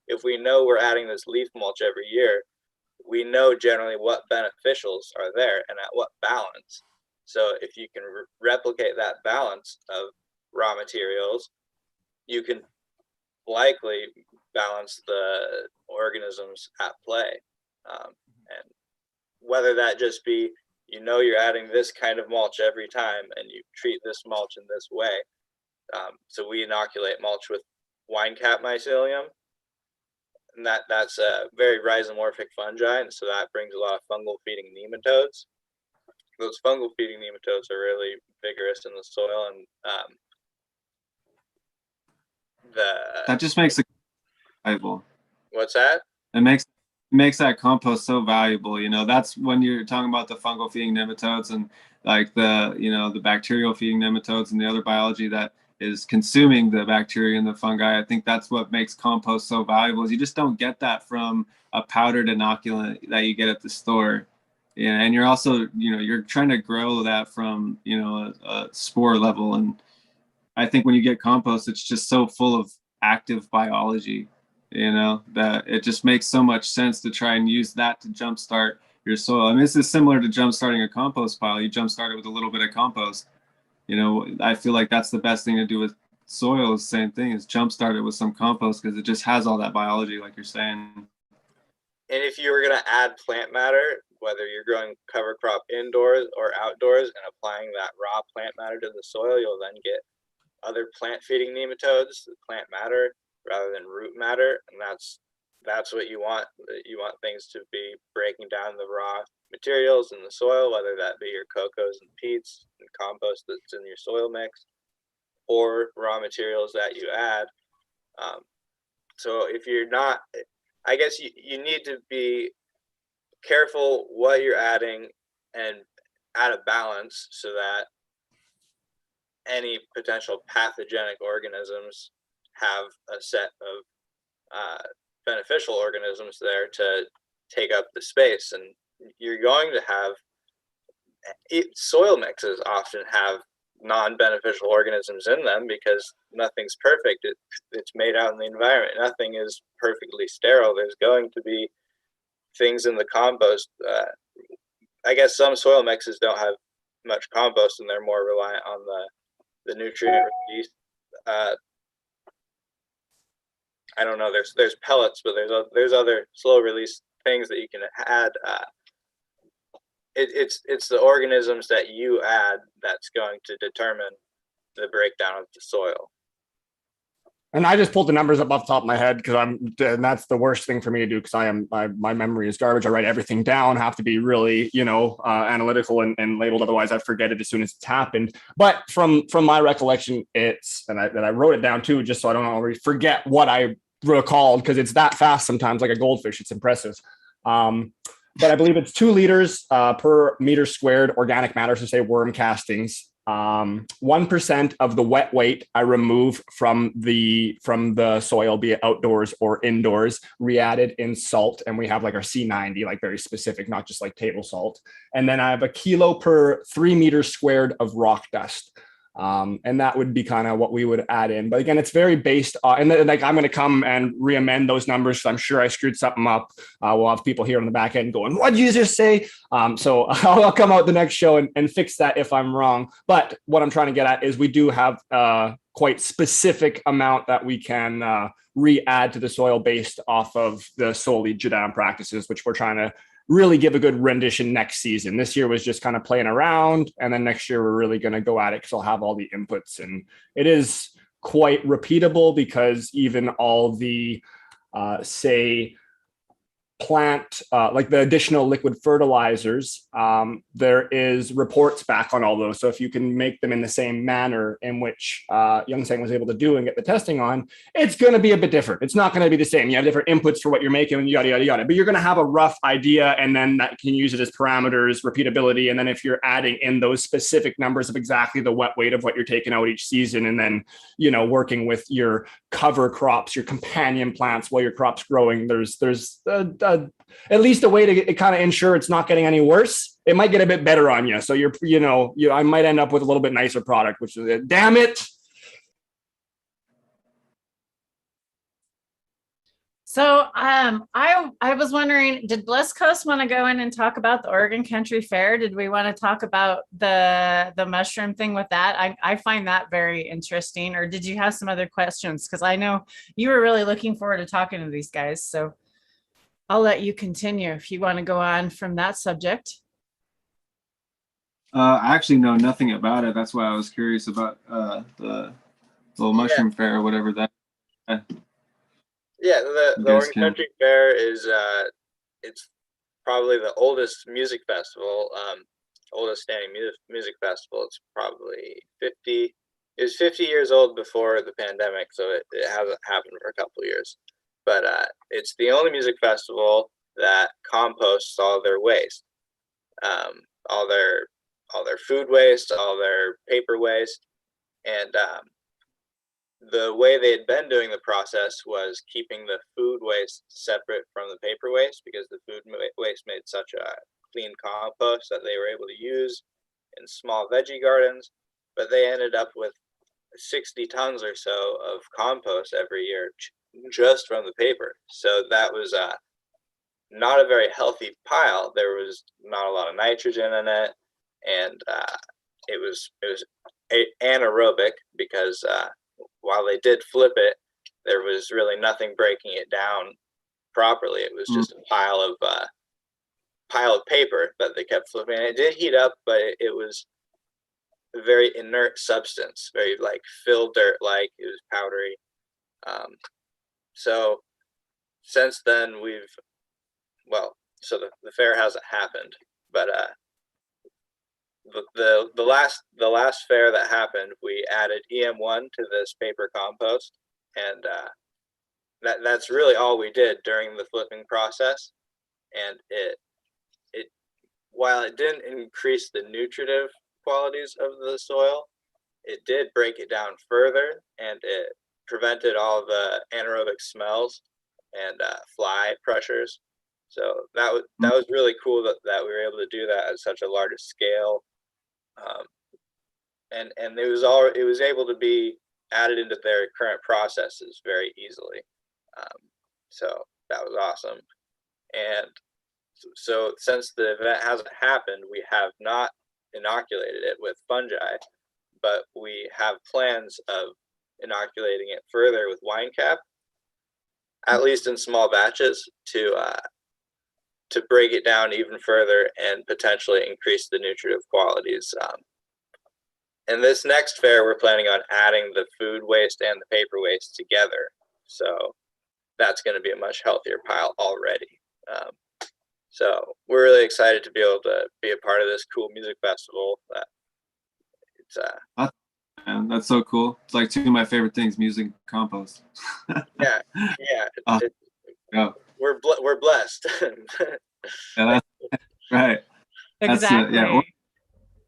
[SPEAKER 3] If we know we're adding this leaf mulch every year, we know generally what beneficials are there and at what balance. So if you can replicate that balance of raw materials, you can likely balance the organisms at play. And whether that just be, you know, you're adding this kind of mulch every time and you treat this mulch in this way. So we inoculate mulch with wine cap mycelium, and that's a very rhizomorphic fungi, and so that brings a lot of fungal feeding nematodes. Those fungal feeding nematodes are really vigorous in the soil, and
[SPEAKER 2] that just makes it valuable.
[SPEAKER 3] What's that?
[SPEAKER 2] It makes that compost so valuable. You know, that's when you're talking about the fungal feeding nematodes and like the, you know, the bacterial feeding nematodes and the other biology that is consuming the bacteria and the fungi. I think that's what makes compost so valuable, is you just don't get that from a powdered inoculant that you get at the store. Yeah, and you're also, you know, you're trying to grow that from, you know, a spore level. And I think when you get compost, it's just so full of active biology, you know, that it just makes so much sense to try and use that to jumpstart your soil. I mean, this is similar to jumpstarting a compost pile. You jumpstart it with a little bit of compost. You know, I feel like that's the best thing to do with soil. Is the same thing, is jumpstart it with some compost, because it just has all that biology, like you're saying.
[SPEAKER 3] And if you were going to add plant matter, whether you're growing cover crop indoors or outdoors and applying that raw plant matter to the soil, you'll then get other plant feeding nematodes, plant matter rather than root matter. And that's what you want. You want things to be breaking down the raw materials in the soil, whether that be your cocos and peats and compost that's in your soil mix, or raw materials that you add. So if you're not, I guess you need to be careful what you're adding and add a balance so that any potential pathogenic organisms have a set of beneficial organisms there to take up the space. And you're going to have soil mixes often have non-beneficial organisms in them because nothing's perfect. It's made out in the environment. Nothing is perfectly sterile. There's going to be things in the compost. I guess some soil mixes don't have much compost and they're more reliant on the nutrient release. I don't know. There's pellets, but there's other slow release things that you can add. It's the organisms that you add that's going to determine the breakdown of the soil.
[SPEAKER 4] And I just pulled the numbers up off the top of my head because and that's the worst thing for me to do, because my memory is garbage. I write everything down, have to be really, analytical and labeled. Otherwise I forget it as soon as it's happened. But from my recollection, I wrote it down too, just so I don't already forget what I recalled, because it's that fast sometimes, like a goldfish. It's impressive. But I believe it's 2 liters per meter squared organic matter, so say worm castings. 1% of the wet weight I remove from the soil, be it outdoors or indoors, re-added in salt. And we have like our C90, like very specific, not just like table salt. And then I have a kilo per 3 meters squared of rock dust. And that would be kind of what we would add in. But again, it's very based on, and then, like, I'm going to come and re-amend those numbers. So I'm sure I screwed something up. We'll have people here on the back end going, what did you just say? So I'll come out the next show and fix that if I'm wrong. But what I'm trying to get at is we do have quite specific amount that we can re-add to the soil based off of the solely Jadam practices, which we're trying to really give a good rendition next season. This year was just kind of playing around, and then next year we're really going to go at it because I'll have all the inputs, and it is quite repeatable because even all the say plant, like the additional liquid fertilizers, there is reports back on all those. So if you can make them in the same manner in which Young Sang was able to do and get the testing on, it's going to be a bit different. It's not going to be the same. You have different inputs for what you're making and yada, yada, yada. But you're going to have a rough idea, and then that can use it as parameters, repeatability. And then if you're adding in those specific numbers of exactly the wet weight of what you're taking out each season, and then, you know, working with your cover crops, your companion plants while your crop's growing, there's at least a way to kind of ensure it's not getting any worse. It might get a bit better on you. So I might end up with a little bit nicer product, which is, damn it.
[SPEAKER 1] So I was wondering, did Bless Coast want to go in and talk about the Oregon Country Fair? Did we want to talk about the mushroom thing with that? I find that very interesting. Or did you have some other questions? Because I know you were really looking forward to talking to these guys. So I'll let you continue if you want to go on from that subject.
[SPEAKER 2] I actually know nothing about it. That's why I was curious about the little mushroom fair or whatever that.
[SPEAKER 3] Yeah, the Oregon Country Fair is it's probably the oldest music festival, oldest standing music festival. It's probably 50. It was 50 years old before the pandemic, so it hasn't happened for a couple of years. But it's the only music festival that composts all their waste, all their food waste, all their paper waste, and the way they had been doing the process was keeping the food waste separate from the paper waste, because the food waste made such a clean compost that they were able to use in small veggie gardens. But they ended up with 60 tons or so of compost every year just from the paper. So that was not a very healthy pile. There was not a lot of nitrogen in it, and it was anaerobic, because while they did flip it, there was really nothing breaking it down properly. It was just a pile of paper that they kept flipping. And it did heat up, but it was a very inert substance, very like filled dirt, like it was powdery. So since then so the fair hasn't happened, but the last fair that happened, we added EM1 to this paper compost, and that's really all we did during the flipping process. And it while it didn't increase the nutritive qualities of the soil, it did break it down further, and it prevented all the anaerobic smells and fly pressures. So that was really cool that we were able to do that at such a large scale. And it was able to be added into their current processes very easily. So that was awesome. And so since the event hasn't happened, we have not inoculated it with fungi, but we have plans of inoculating it further with wine cap, at least in small batches, to break it down even further and potentially increase the nutritive qualities. And this next fair, we're planning on adding the food waste and the paper waste together. So that's going to be a much healthier pile already. So we're really excited to be able to be a part of this cool music festival.
[SPEAKER 2] Man, that's so cool. It's like two of my favorite things: music, and compost.
[SPEAKER 3] Yeah. We're blessed.
[SPEAKER 2] Yeah, that's right.
[SPEAKER 1] Exactly.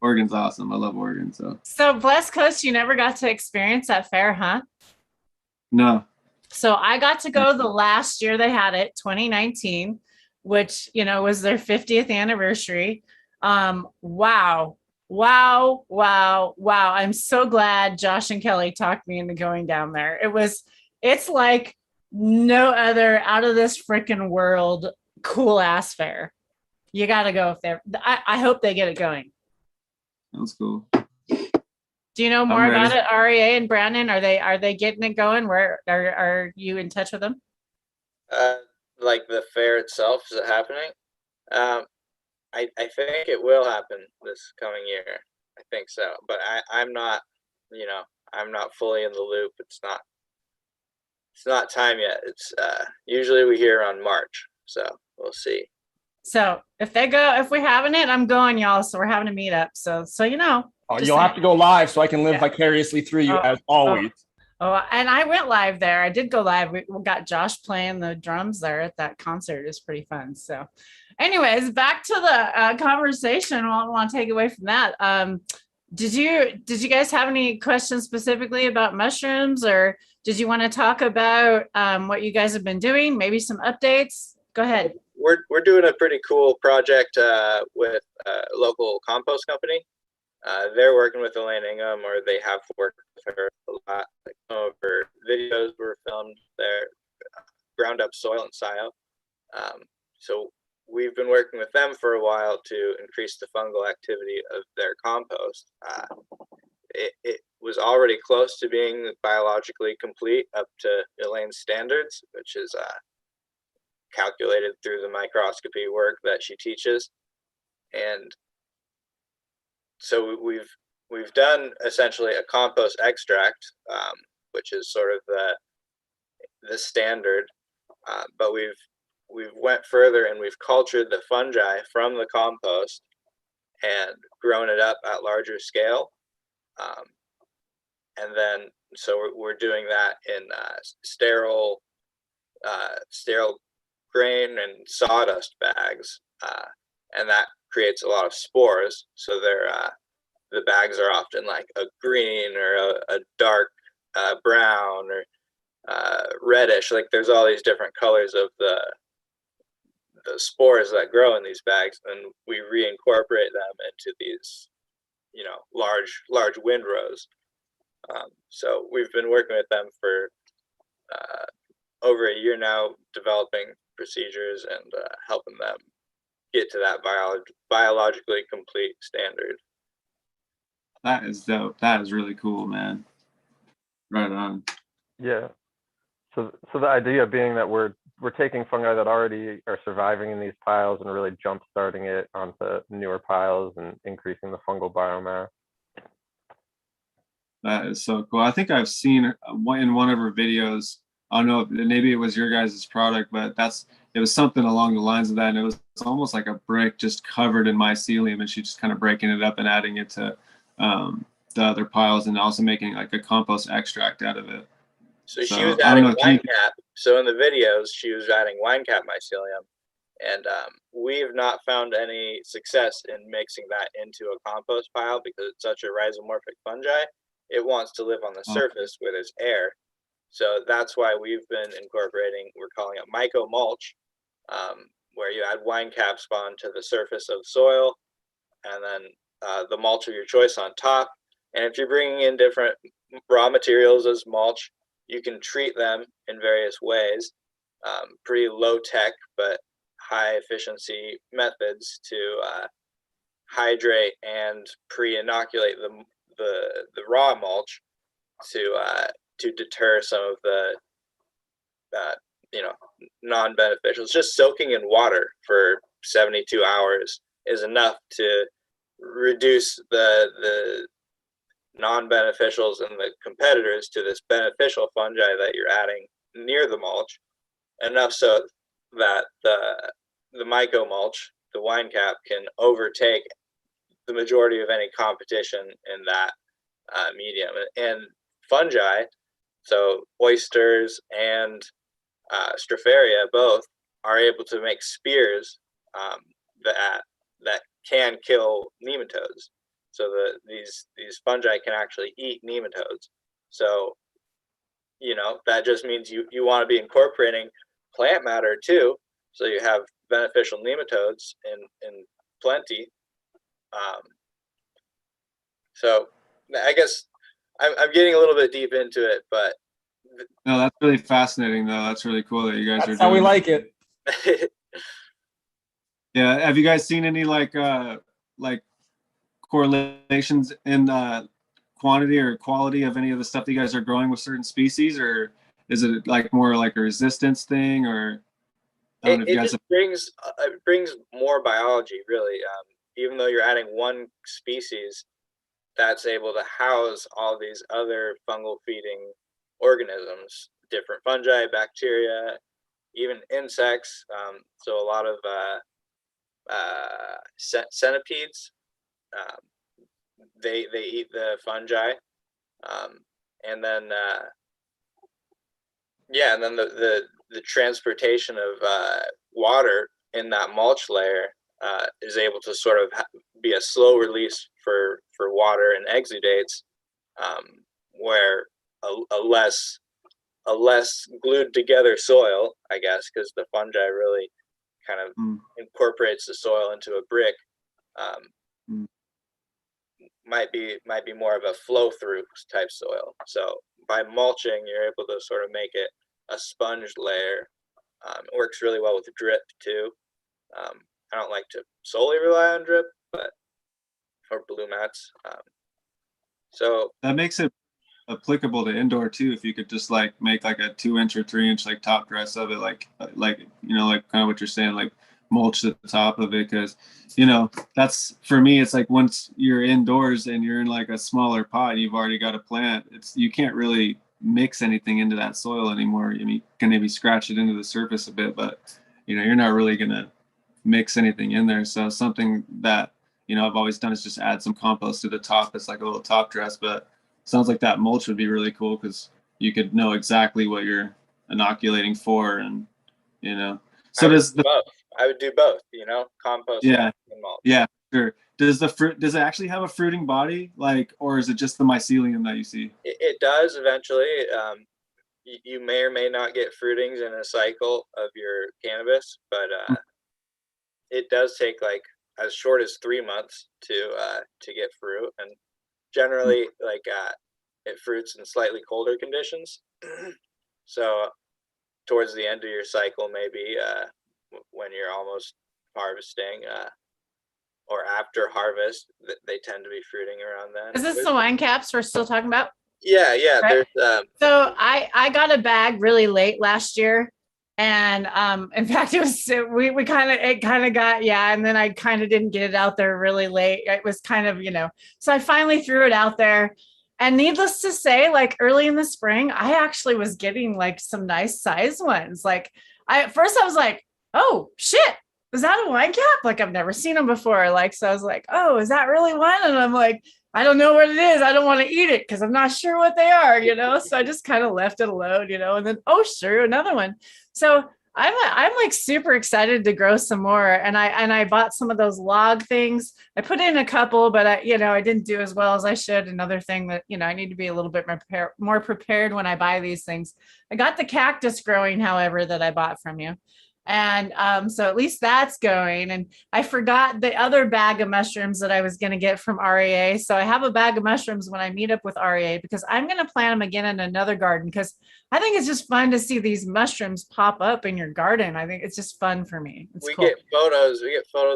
[SPEAKER 2] Oregon's awesome. I love Oregon.
[SPEAKER 1] So Bless Coast, you never got to experience that fair, huh?
[SPEAKER 2] No.
[SPEAKER 1] So I got to go the last year they had it, 2019, which, was their 50th anniversary. Wow. I'm so glad Josh and Kelly talked me into going down there. It's like no other out of this freaking world cool ass fair. You got to go if they're, I hope they get it going.
[SPEAKER 2] That's cool.
[SPEAKER 1] Do you know more about it, REA and Brandon? Are they getting it going? Where are you in touch with them?
[SPEAKER 3] Like the fair itself, is it happening? I think it will happen this coming year. I think so, but I'm not, I'm not fully in the loop. It's not time yet. It's usually we hear around March. So we'll see.
[SPEAKER 1] So if we're having it, I'm going, y'all. So we're having a meetup. So you know.
[SPEAKER 4] You'll have to go live so I can live
[SPEAKER 1] Yeah.
[SPEAKER 4] vicariously through you as always.
[SPEAKER 1] Oh, and I went live there. I did go live. We got Josh playing the drums there at that concert. It's pretty fun. So, anyways, back to the conversation. I don't want to take away from that. Did you guys have any questions specifically about mushrooms, or did you want to talk about what you guys have been doing? Maybe some updates. Go ahead.
[SPEAKER 3] We're doing a pretty cool project with a local compost company. They're working with Elaine Ingham, or they have worked with her a lot. Like some of her videos were filmed there, ground up soil and silo. So we've been working with them for a while to increase the fungal activity of their compost. It was already close to being biologically complete up to Elaine's standards, which is calculated through the microscopy work that she teaches. And so we've done essentially a compost extract, which is sort of the standard, but we've went further and we've cultured the fungi from the compost and grown it up at larger scale, and then so we're doing that in sterile grain and sawdust bags, and that creates a lot of spores. So the bags are often like a green or a dark brown or reddish. Like there's all these different colors of the spores that grow in these bags, and we reincorporate them into these, large windrows. So we've been working with them for over a year now, developing procedures and helping them get to that biologically complete standard.
[SPEAKER 2] That is dope. That is really cool, man. Right on.
[SPEAKER 5] Yeah. So the idea being that we're taking fungi that already are surviving in these piles and really jump starting it onto newer piles and increasing the fungal biomass.
[SPEAKER 2] That is so cool. I think I've seen in one of her videos, I don't know if maybe it was your guys' product, but it was something along the lines of that. And it was almost like a brick just covered in mycelium, and she just kind of breaking it up and adding it to the other piles, and also making like a compost extract out of it.
[SPEAKER 3] So she was adding wine cap. So in the videos, she was adding wine cap mycelium, and we've not found any success in mixing that into a compost pile because it's such a rhizomorphic fungi. It wants to live on the surface where there's air. So that's why we've been incorporating, we're calling it myco mulch, where you add wine cap spawn to the surface of soil, and then the mulch of your choice on top. And if you're bringing in different raw materials as mulch, you can treat them in various ways, pretty low tech but high efficiency methods to hydrate and pre-inoculate the raw mulch to deter some of the non-beneficials. Just soaking in water for 72 hours is enough to reduce the non-beneficials and the competitors to this beneficial fungi that you're adding near the mulch, enough so that the myco mulch, the wine cap, can overtake the majority of any competition in that medium. And fungi, so oysters and Stropharia both are able to make spears that can kill nematodes. So these fungi can actually eat nematodes. So, that just means you want to be incorporating plant matter too, so you have beneficial nematodes in plenty. So I guess I'm getting a little bit deep into it, but
[SPEAKER 2] no, that's really fascinating though. That's really cool that you guys are doing.
[SPEAKER 4] How we like it.
[SPEAKER 2] Yeah. Have you guys seen any like correlations in quantity or quality of any of the stuff that you guys are growing with certain species, or is it like more like a resistance thing, or
[SPEAKER 3] it brings more biology, really. Even though you're adding one species that's able to house all these other fungal feeding organisms, different fungi, bacteria, even insects. So a lot of centipedes. They eat the fungi, and then and then the transportation of water in that mulch layer is able to sort of be a slow release for water and exudates, where a less glued together soil, I guess, because the fungi really kind of incorporates the soil into a brick, might be more of a flow through type soil. So by mulching, you're able to sort of make it a sponge layer. It works really well with drip too. I don't like to solely rely on drip, but or blue mats. So
[SPEAKER 2] that makes it applicable to indoor too. If you could just like make like a 2-inch or 3-inch like top dress of it, like you know, like kind of what you're saying, like mulch at the top of it, because you know, that's for me, it's like once you're indoors and you're in like a smaller pot, you've already got a plant, you can't really mix anything into that soil anymore. I mean, you can maybe scratch it into the surface a bit, but you know, you're not really gonna mix anything in there. So something that, you know, I've always done is just add some compost to the top. It's like a little top dress, but sounds like that mulch would be really cool because you could know exactly what you're inoculating for, and you know. So
[SPEAKER 3] I would do both, you know, compost and mulch.
[SPEAKER 2] Yeah, sure. Does it actually have a fruiting body, like, or is it just the mycelium that you see?
[SPEAKER 3] It does eventually. You may or may not get fruitings in a cycle of your cannabis, but it does take like as short as 3 months to get fruit, and generally like it fruits in slightly colder conditions. So towards the end of your cycle, maybe when you're almost harvesting, or after harvest, they tend to be fruiting around then.
[SPEAKER 1] Is this the wine caps we're still talking about?
[SPEAKER 3] Yeah.
[SPEAKER 1] Right.
[SPEAKER 3] There's
[SPEAKER 1] so I got a bag really late last year, and in fact it kind of got, and then I kind of didn't get it out there really late. It was kind of, you know, so I finally threw it out there, and needless to say, like early in the spring I actually was getting like some nice size ones. Like at first I was like, oh shit, is that a wine cap? Like I've never seen them before. Like, so I was like, oh, is that really one? And I'm like, I don't know what it is. I don't want to eat it because I'm not sure what they are, you know? So I just kind of left it alone, you know, and then, oh, sure, another one. So I'm like super excited to grow some more. And I bought some of those log things. I put in a couple, but I didn't do as well as I should. Another thing that, you know, I need to be a little bit more prepared when I buy these things. I got the cactus growing, however, that I bought from you. And so at least that's going. And I forgot the other bag of mushrooms that I was going to get from REA. So I have a bag of mushrooms when I meet up with REA, because I'm going to plant them again in another garden, because I think it's just fun to see these mushrooms pop up in your garden. I think it's just fun for me.
[SPEAKER 3] We get photos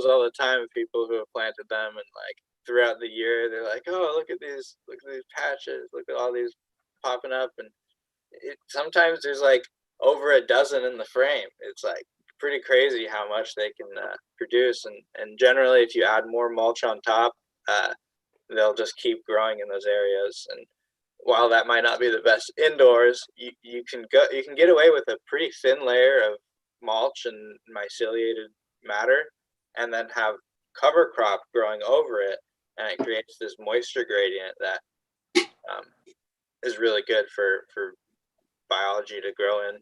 [SPEAKER 3] all the time of people who have planted them, and like throughout the year, they're like, oh, look at these patches, look at all these popping up. And sometimes there's like over a dozen in the frame. It's like pretty crazy how much they can produce, and generally if you add more mulch on top, they'll just keep growing in those areas. And while that might not be the best indoors, you can get away with a pretty thin layer of mulch and myceliated matter, and then have cover crop growing over it, and it creates this moisture gradient that is really good for biology to grow in.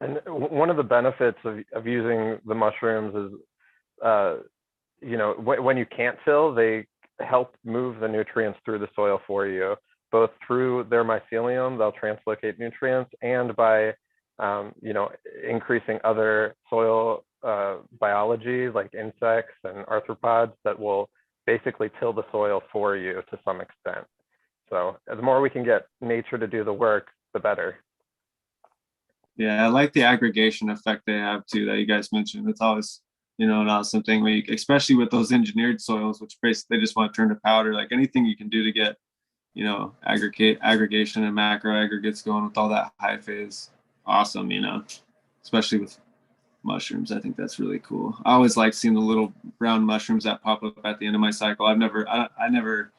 [SPEAKER 5] And one of the benefits of using the mushrooms is, you know, when you can't till, they help move the nutrients through the soil for you, both through their mycelium, they'll translocate nutrients, and by, you know, increasing other soil biology like insects and arthropods that will basically till the soil for you to some extent. So the more we can get nature to do the work, the better.
[SPEAKER 2] Yeah, I like the aggregation effect they have too that you guys mentioned. It's always, you know, an awesome thing when you, especially with those engineered soils, which basically they just want to turn to powder. Like anything you can do to get, you know, aggregation and macro aggregates going with all that hyphae is awesome, you know, especially with mushrooms. I think that's really cool. I always like seeing the little brown mushrooms that pop up at the end of my cycle. I never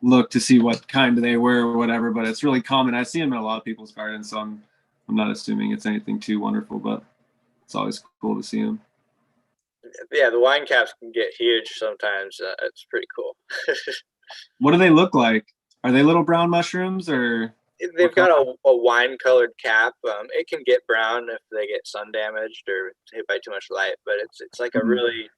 [SPEAKER 2] look to see what kind they were or whatever, but it's really common. I see them in a lot of people's gardens, so I'm I'm not assuming it's anything too wonderful, but it's always cool to see them.
[SPEAKER 3] Yeah, the wine caps can get huge sometimes. It's pretty cool.
[SPEAKER 2] What do they look like? Are they little brown mushrooms or?
[SPEAKER 3] They've got a wine colored cap. It can get brown if they get sun damaged or hit by too much light, but it's like a really,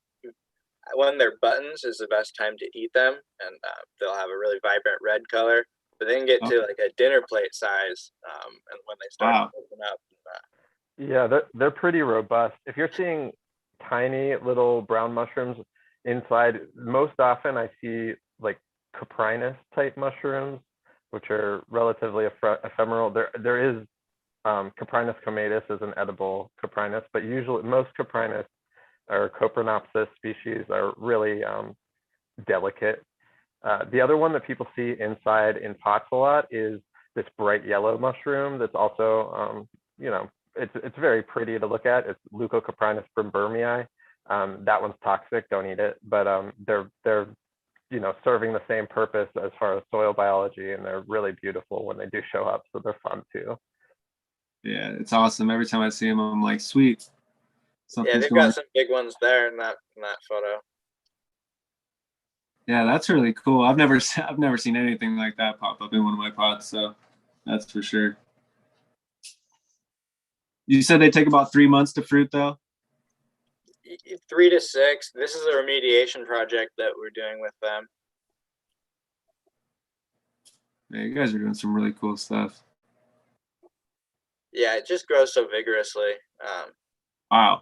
[SPEAKER 3] when they're buttons is the best time to eat them, and they'll have a really vibrant red color. But they can get to like a dinner plate size, and when they start to open up.
[SPEAKER 5] Yeah, they're pretty robust. If you're seeing tiny little brown mushrooms inside, most often I see like Coprinus type mushrooms, which are relatively ephemeral. There is Coprinus comatus is an edible Coprinus, but usually most Coprinus or Coprinopsis species are really delicate. The other one that people see inside in pots a lot is this bright yellow mushroom that's also, you know, it's very pretty to look at. It's Leucocoprinus brimbermii. That one's toxic, don't eat it, but they're you know, serving the same purpose as far as soil biology, and they're really beautiful when they do show up, so they're fun too.
[SPEAKER 2] Yeah, it's awesome. Every time I see them, I'm like, sweet.
[SPEAKER 3] Yeah, they've got some big ones there in that photo.
[SPEAKER 2] Yeah, that's really cool. I've never seen anything like that pop up in one of my pots, so that's for sure. You said they take about 3 months to fruit, though?
[SPEAKER 3] 3 to 6. This is a remediation project that we're doing with them.
[SPEAKER 2] Yeah, you guys are doing some really cool stuff.
[SPEAKER 3] Yeah, it just grows so vigorously.
[SPEAKER 2] Wow.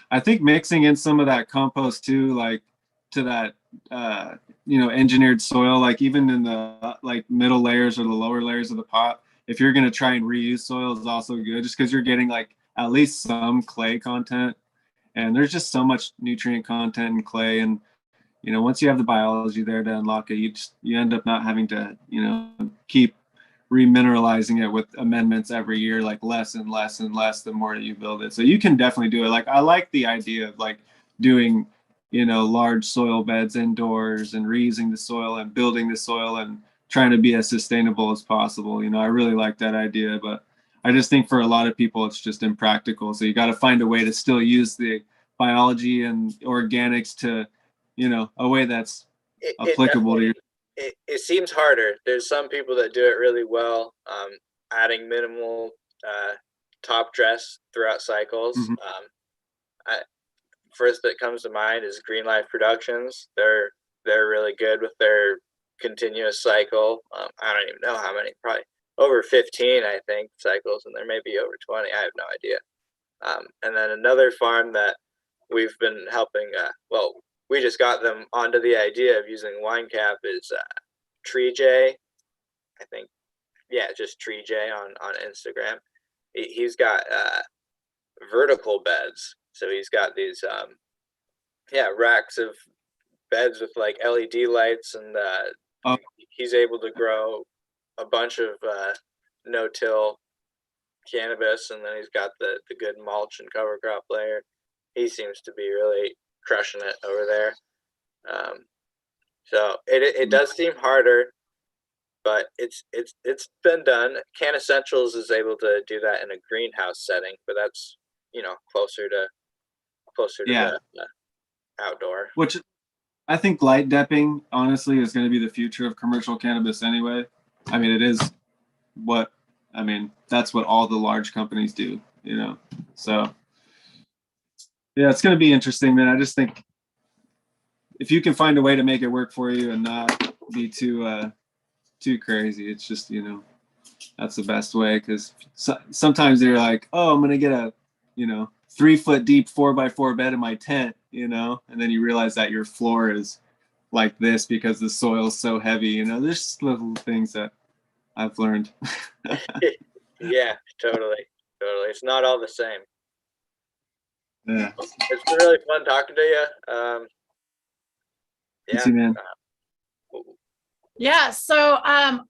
[SPEAKER 2] I think mixing in some of that compost too, like to that you know, engineered soil, like even in the like middle layers or the lower layers of the pot, if you're going to try and reuse soil is also good, just because you're getting like at least some clay content, and there's just so much nutrient content in clay. And you know, once you have the biology there to unlock it, you end up not having to, you know, keep remineralizing it with amendments every year, like less and less and less the more you build it. So you can definitely do it. Like I like the idea of like doing, you know, large soil beds indoors and reusing the soil and building the soil and trying to be as sustainable as possible. You know, I really like that idea, but I just think for a lot of people it's just impractical. So you got to find a way to still use the biology and organics to, you know, a way that's applicable to your.
[SPEAKER 3] It seems harder. There's some people that do it really well, adding minimal top dress throughout cycles. First that comes to mind is Green Life Productions. They're really good with their continuous cycle. I don't even know how many, probably over 15, I think, cycles, and there may be over 20. I have no idea. And then another farm that we've been helping, well, we just got them onto the idea of using wine cap is Tree J. I think, yeah, just Tree J on Instagram. He's got vertical beds. So he's got these, racks of beds with like LED lights, and he's able to grow a bunch of no-till cannabis, and then he's got the good mulch and cover crop layer. He seems to be really crushing it over there. So it does seem harder, but it's been done. Can Essentials is able to do that in a greenhouse setting, but that's, you know, closer to the outdoor.
[SPEAKER 2] Which I think light depping honestly is going to be the future of commercial cannabis anyway. I mean, it is that's what all the large companies do, you know. So yeah, it's going to be interesting, man. I just think if you can find a way to make it work for you and not be too crazy, it's just, you know, that's the best way. Because sometimes they're like, oh, I'm going to get a, you know, 3 foot deep 4x4 bed in my tent, you know, and then you realize that your floor is like this because the soil is so heavy. You know, there's just little things that I've learned.
[SPEAKER 3] Yeah, totally. It's not all the same.
[SPEAKER 2] Yeah.
[SPEAKER 3] It's been really fun talking to you.
[SPEAKER 2] Yeah, man.
[SPEAKER 1] Yeah. So,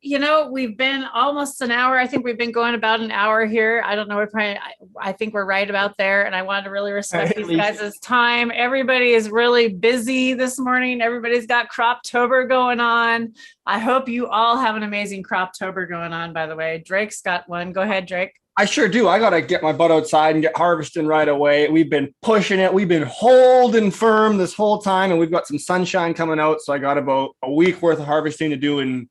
[SPEAKER 1] you know, we've been almost an hour. I think we've been going about an hour here. I don't know. We're probably, I think we're right about there. And I wanted to really respect
[SPEAKER 4] At
[SPEAKER 1] these
[SPEAKER 4] least.
[SPEAKER 1] guys' time. Everybody is really busy this morning. Everybody's got Croptober going on. I hope you all have an amazing Croptober going on, by the way. Drake's got one. Go ahead, Drake.
[SPEAKER 4] I sure do. I got to get my butt outside and get harvesting right away. We've been pushing it. We've been holding firm this whole time, and we've got some sunshine coming out. So I got about a week worth of harvesting to do in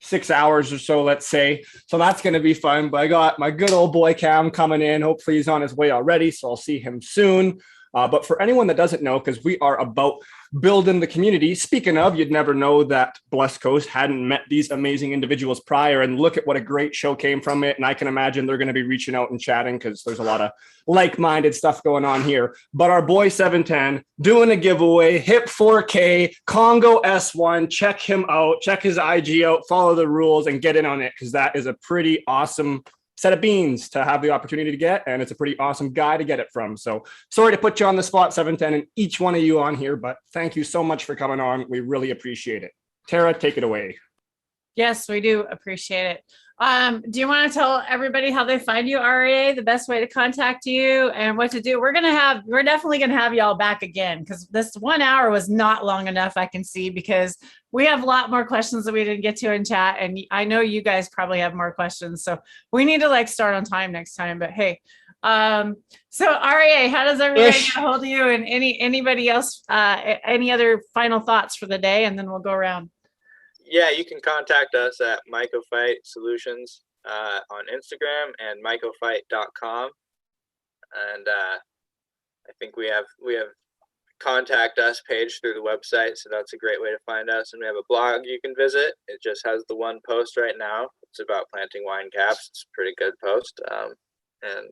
[SPEAKER 4] 6 hours or so, let's say. So that's going to be fun. But I got my good old boy Cam coming in. Hopefully he's on his way already. So I'll see him soon. But for anyone that doesn't know, because we are about building the community. Speaking of, you'd never know that Blessed Coast hadn't met these amazing individuals prior, and look at what a great show came from it. And I can imagine they're going to be reaching out and chatting because there's a lot of like-minded stuff going on here. But our boy 710 doing a giveaway, hip 4K, Congo S1. Check him out, check his IG out, follow the rules, and get in on it because that is a pretty awesome set of beans to have the opportunity to get, and it's a pretty awesome guy to get it from. So sorry to put you on the spot, 710, and each one of you on here, but thank you so much for coming on. We really appreciate it. Tara, take it away.
[SPEAKER 1] Yes, we do appreciate it. Do you want to tell everybody how they find you, RA, the best way to contact you and what to do? We're definitely going to have y'all back again because this 1 hour was not long enough, I can see, because we have a lot more questions that we didn't get to in chat. And I know you guys probably have more questions. So we need to like start on time next time, but hey, so RA, how does everybody get a hold of you, and anybody else, any other final thoughts for the day? And then we'll go around.
[SPEAKER 3] Yeah, you can contact us at Mycophyte Solutions on Instagram and mycophyte.com. And I think we have contact us page through the website, so that's a great way to find us. And we have a blog you can visit. It just has the one post right now. It's about planting wine caps. It's a pretty good post. And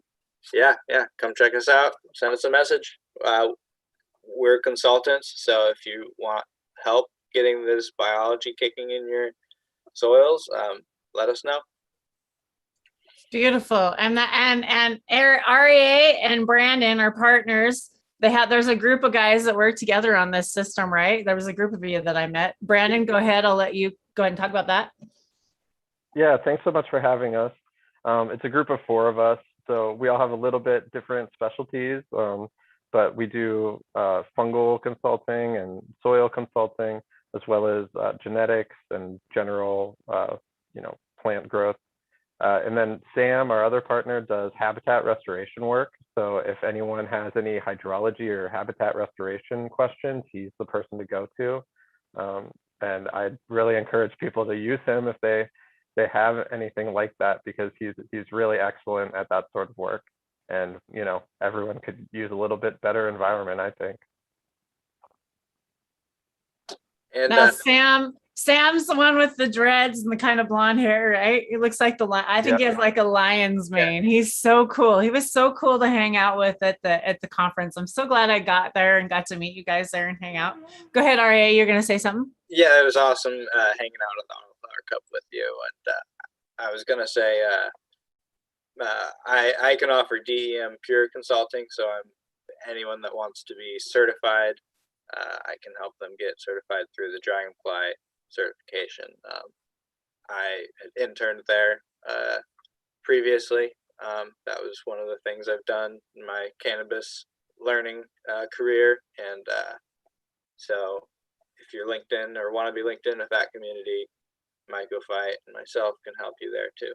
[SPEAKER 3] yeah, come check us out. Send us a message. We're consultants, so if you want help getting this biology kicking in your soils, let us know.
[SPEAKER 1] Beautiful. And REA and Brandon are partners. There's a group of guys that work together on this system, right? There was a group of you that I met. Brandon, go ahead. I'll let you go ahead and talk about that.
[SPEAKER 5] Yeah, thanks so much for having us. It's a group of 4 of us, so we all have a little bit different specialties, but we do fungal consulting and soil consulting, as well as genetics and general, plant growth. And then Sam, our other partner, does habitat restoration work. So if anyone has any hydrology or habitat restoration questions, he's the person to go to. And I really encourage people to use him if they have anything like that, because he's really excellent at that sort of work. And, everyone could use a little bit better environment, I think.
[SPEAKER 3] And
[SPEAKER 1] now, Sam's the one with the dreads and the kind of blonde hair, right? He looks like I think he has like a lion's mane. Yeah. He's so cool. He was so cool to hang out with at the conference. I'm so glad I got there and got to meet you guys there and hang out. Go ahead, RA. You're going to say something?
[SPEAKER 3] Yeah, it was awesome hanging out at the Wildflower Cup with you. And I was going to say, I can offer DEM pure consulting. So anyone that wants to be certified, I can help them get certified through the Dragonfly certification. I had interned there previously. That was one of the things I've done in my cannabis learning career. And so if you're LinkedIn or want to be LinkedIn with that community, Mycophyte and myself can help you there too.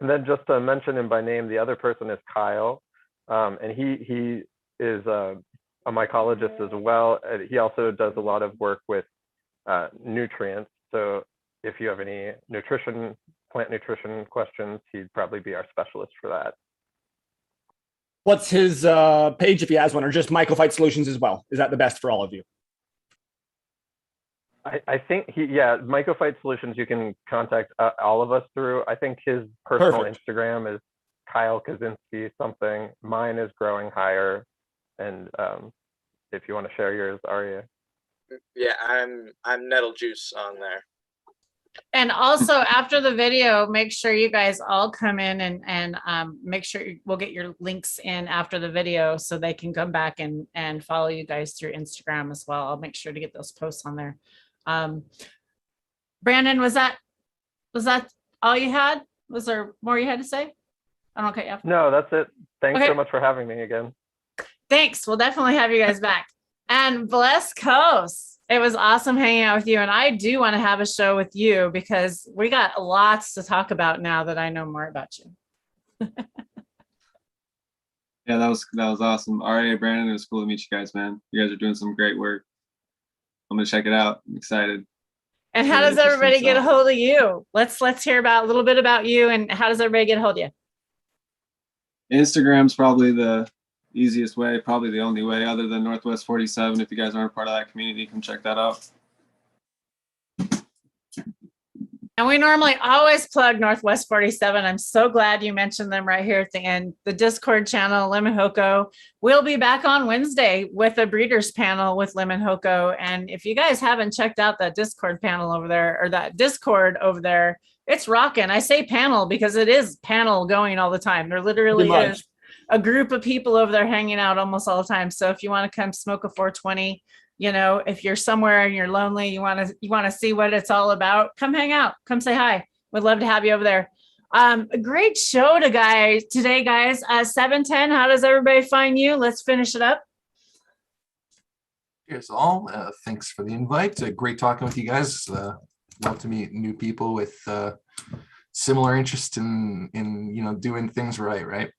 [SPEAKER 5] And then just to mention him by name, the other person is Kyle, and he is a mycologist as well. He also does a lot of work with nutrients. So if you have any plant nutrition questions, he'd probably be our specialist for that.
[SPEAKER 4] What's his page if he has one, or just Mycophyte Solutions as well? Is that the best for all of you?
[SPEAKER 5] I think Mycophyte Solutions, you can contact all of us through. I think his personal Instagram is Kyle Kaczynski something. Mine is Growing Higher. And if you want to share yours, Aria.
[SPEAKER 3] Yeah, I'm Nettle Juice on there.
[SPEAKER 1] And also after the video, make sure you guys all come in and make sure we'll get your links in after the video so they can come back and follow you guys through Instagram as well. I'll make sure to get those posts on there. Brandon, was that all you had? Was there more you had to say? I don't cut you off.
[SPEAKER 5] No, that's it. Thanks
[SPEAKER 1] Okay.
[SPEAKER 5] so much for having me again.
[SPEAKER 1] Thanks. We'll definitely have you guys back. And Bless Coast. It was awesome hanging out with you. And I do want to have a show with you because we got lots to talk about now that I know more about you.
[SPEAKER 2] Yeah, that was awesome. All right, Brandon, it was cool to meet you guys, man. You guys are doing some great work. I'm gonna check it out. I'm excited.
[SPEAKER 1] And how does everybody get a hold of you? Let's hear about a little bit about you and how does everybody get a hold of you?
[SPEAKER 2] Instagram's probably the easiest way, probably the only way, other than Northwest 47. If you guys aren't part of that community, come check that out.
[SPEAKER 1] And we normally always plug Northwest 47. I'm so glad you mentioned them right here at the end. The Discord channel, Lemon Hoko. We'll be back on Wednesday with a breeders panel with Lemon Hoko. And if you guys haven't checked out that Discord panel over there, or that Discord over there, it's rocking. I say panel because it is panel going all the time. There literally is a group of people over there hanging out almost all the time. So if you want to come smoke a 420, you know, if you're somewhere and you're lonely, you want to see what it's all about, come hang out, come say hi. We'd love to have you over there. A great show today, guys. 710, how does everybody find you? Let's finish it up.
[SPEAKER 6] Cheers all. Thanks for the invite. Great talking with you guys. Love to meet new people with similar interest in doing things right.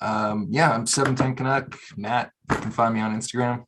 [SPEAKER 6] Yeah, I'm 710 Canuck. Matt, you can find me on Instagram.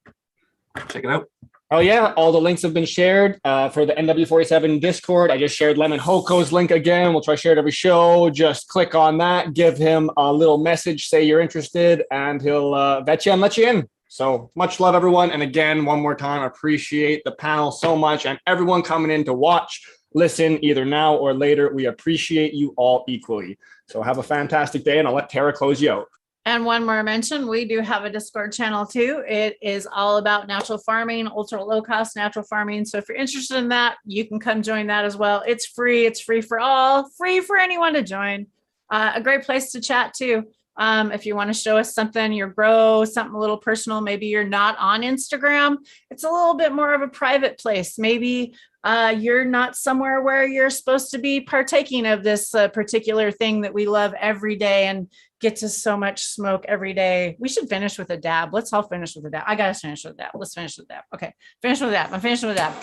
[SPEAKER 6] Check it out.
[SPEAKER 4] Oh yeah, all the links have been shared for the NW47 Discord. I just shared Lemon Hoko's link again. We'll try to share it every show. Just click on that, give him a little message, say you're interested, and he'll vet you and let you in. So much love, everyone. And again, one more time, appreciate the panel so much and everyone coming in to watch, listen, either now or later. We appreciate you all equally. So have a fantastic day, and I'll let Tara close you out.
[SPEAKER 1] And one more mention, we do have a Discord channel too. It is all about natural farming, ultra low cost natural farming. So if you're interested in that, you can come join that as well. It's free. It's free for all, free for anyone to join. A great place to chat too. If you want to show us something, your grow, something a little personal, maybe you're not on Instagram. It's a little bit more of a private place. Maybe you're not somewhere where you're supposed to be partaking of this particular thing that we love every day and get to so much smoke every day. We should finish with a dab. Let's all finish with a dab. I got to finish with a dab. Let's finish with a dab. Okay. Finish with a dab. I'm finishing with a dab.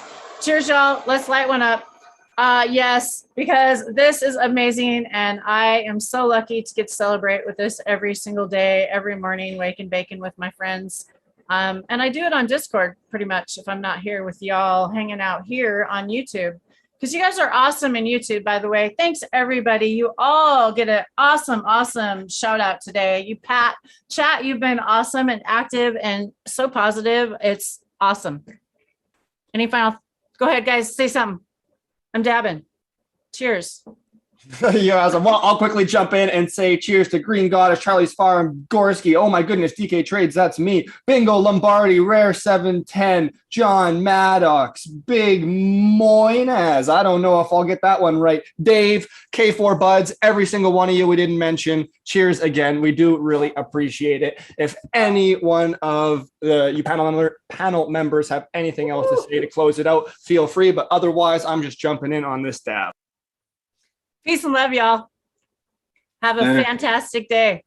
[SPEAKER 1] Cheers, y'all. Let's light one up. Yes, because this is amazing. And I am so lucky to get to celebrate with this every single day, every morning, wake and bacon with my friends. And I do it on Discord pretty much if I'm not here with y'all hanging out here on YouTube. Because you guys are awesome in YouTube, by the way. Thanks, everybody. You all get an awesome shout out today. You, Pat, chat, you've been awesome and active and so positive. It's awesome. Any final? Go ahead, guys. Say something. I'm dabbing. Cheers.
[SPEAKER 4] Yeah, well, I'll quickly jump in and say cheers to Green Goddess, Charlie's Farm, Gorski. Oh my goodness, DK Trades, that's me. Bingo Lombardi, Rare 710, John Maddox, Big Moinaz. I don't know if I'll get that one right. Dave, K4 Buds, every single one of you we didn't mention. Cheers again. We do really appreciate it. If any one of you panel members have anything else to say to close it out, feel free. But otherwise, I'm just jumping in on this dab.
[SPEAKER 1] Peace and love, y'all. Have a fantastic day.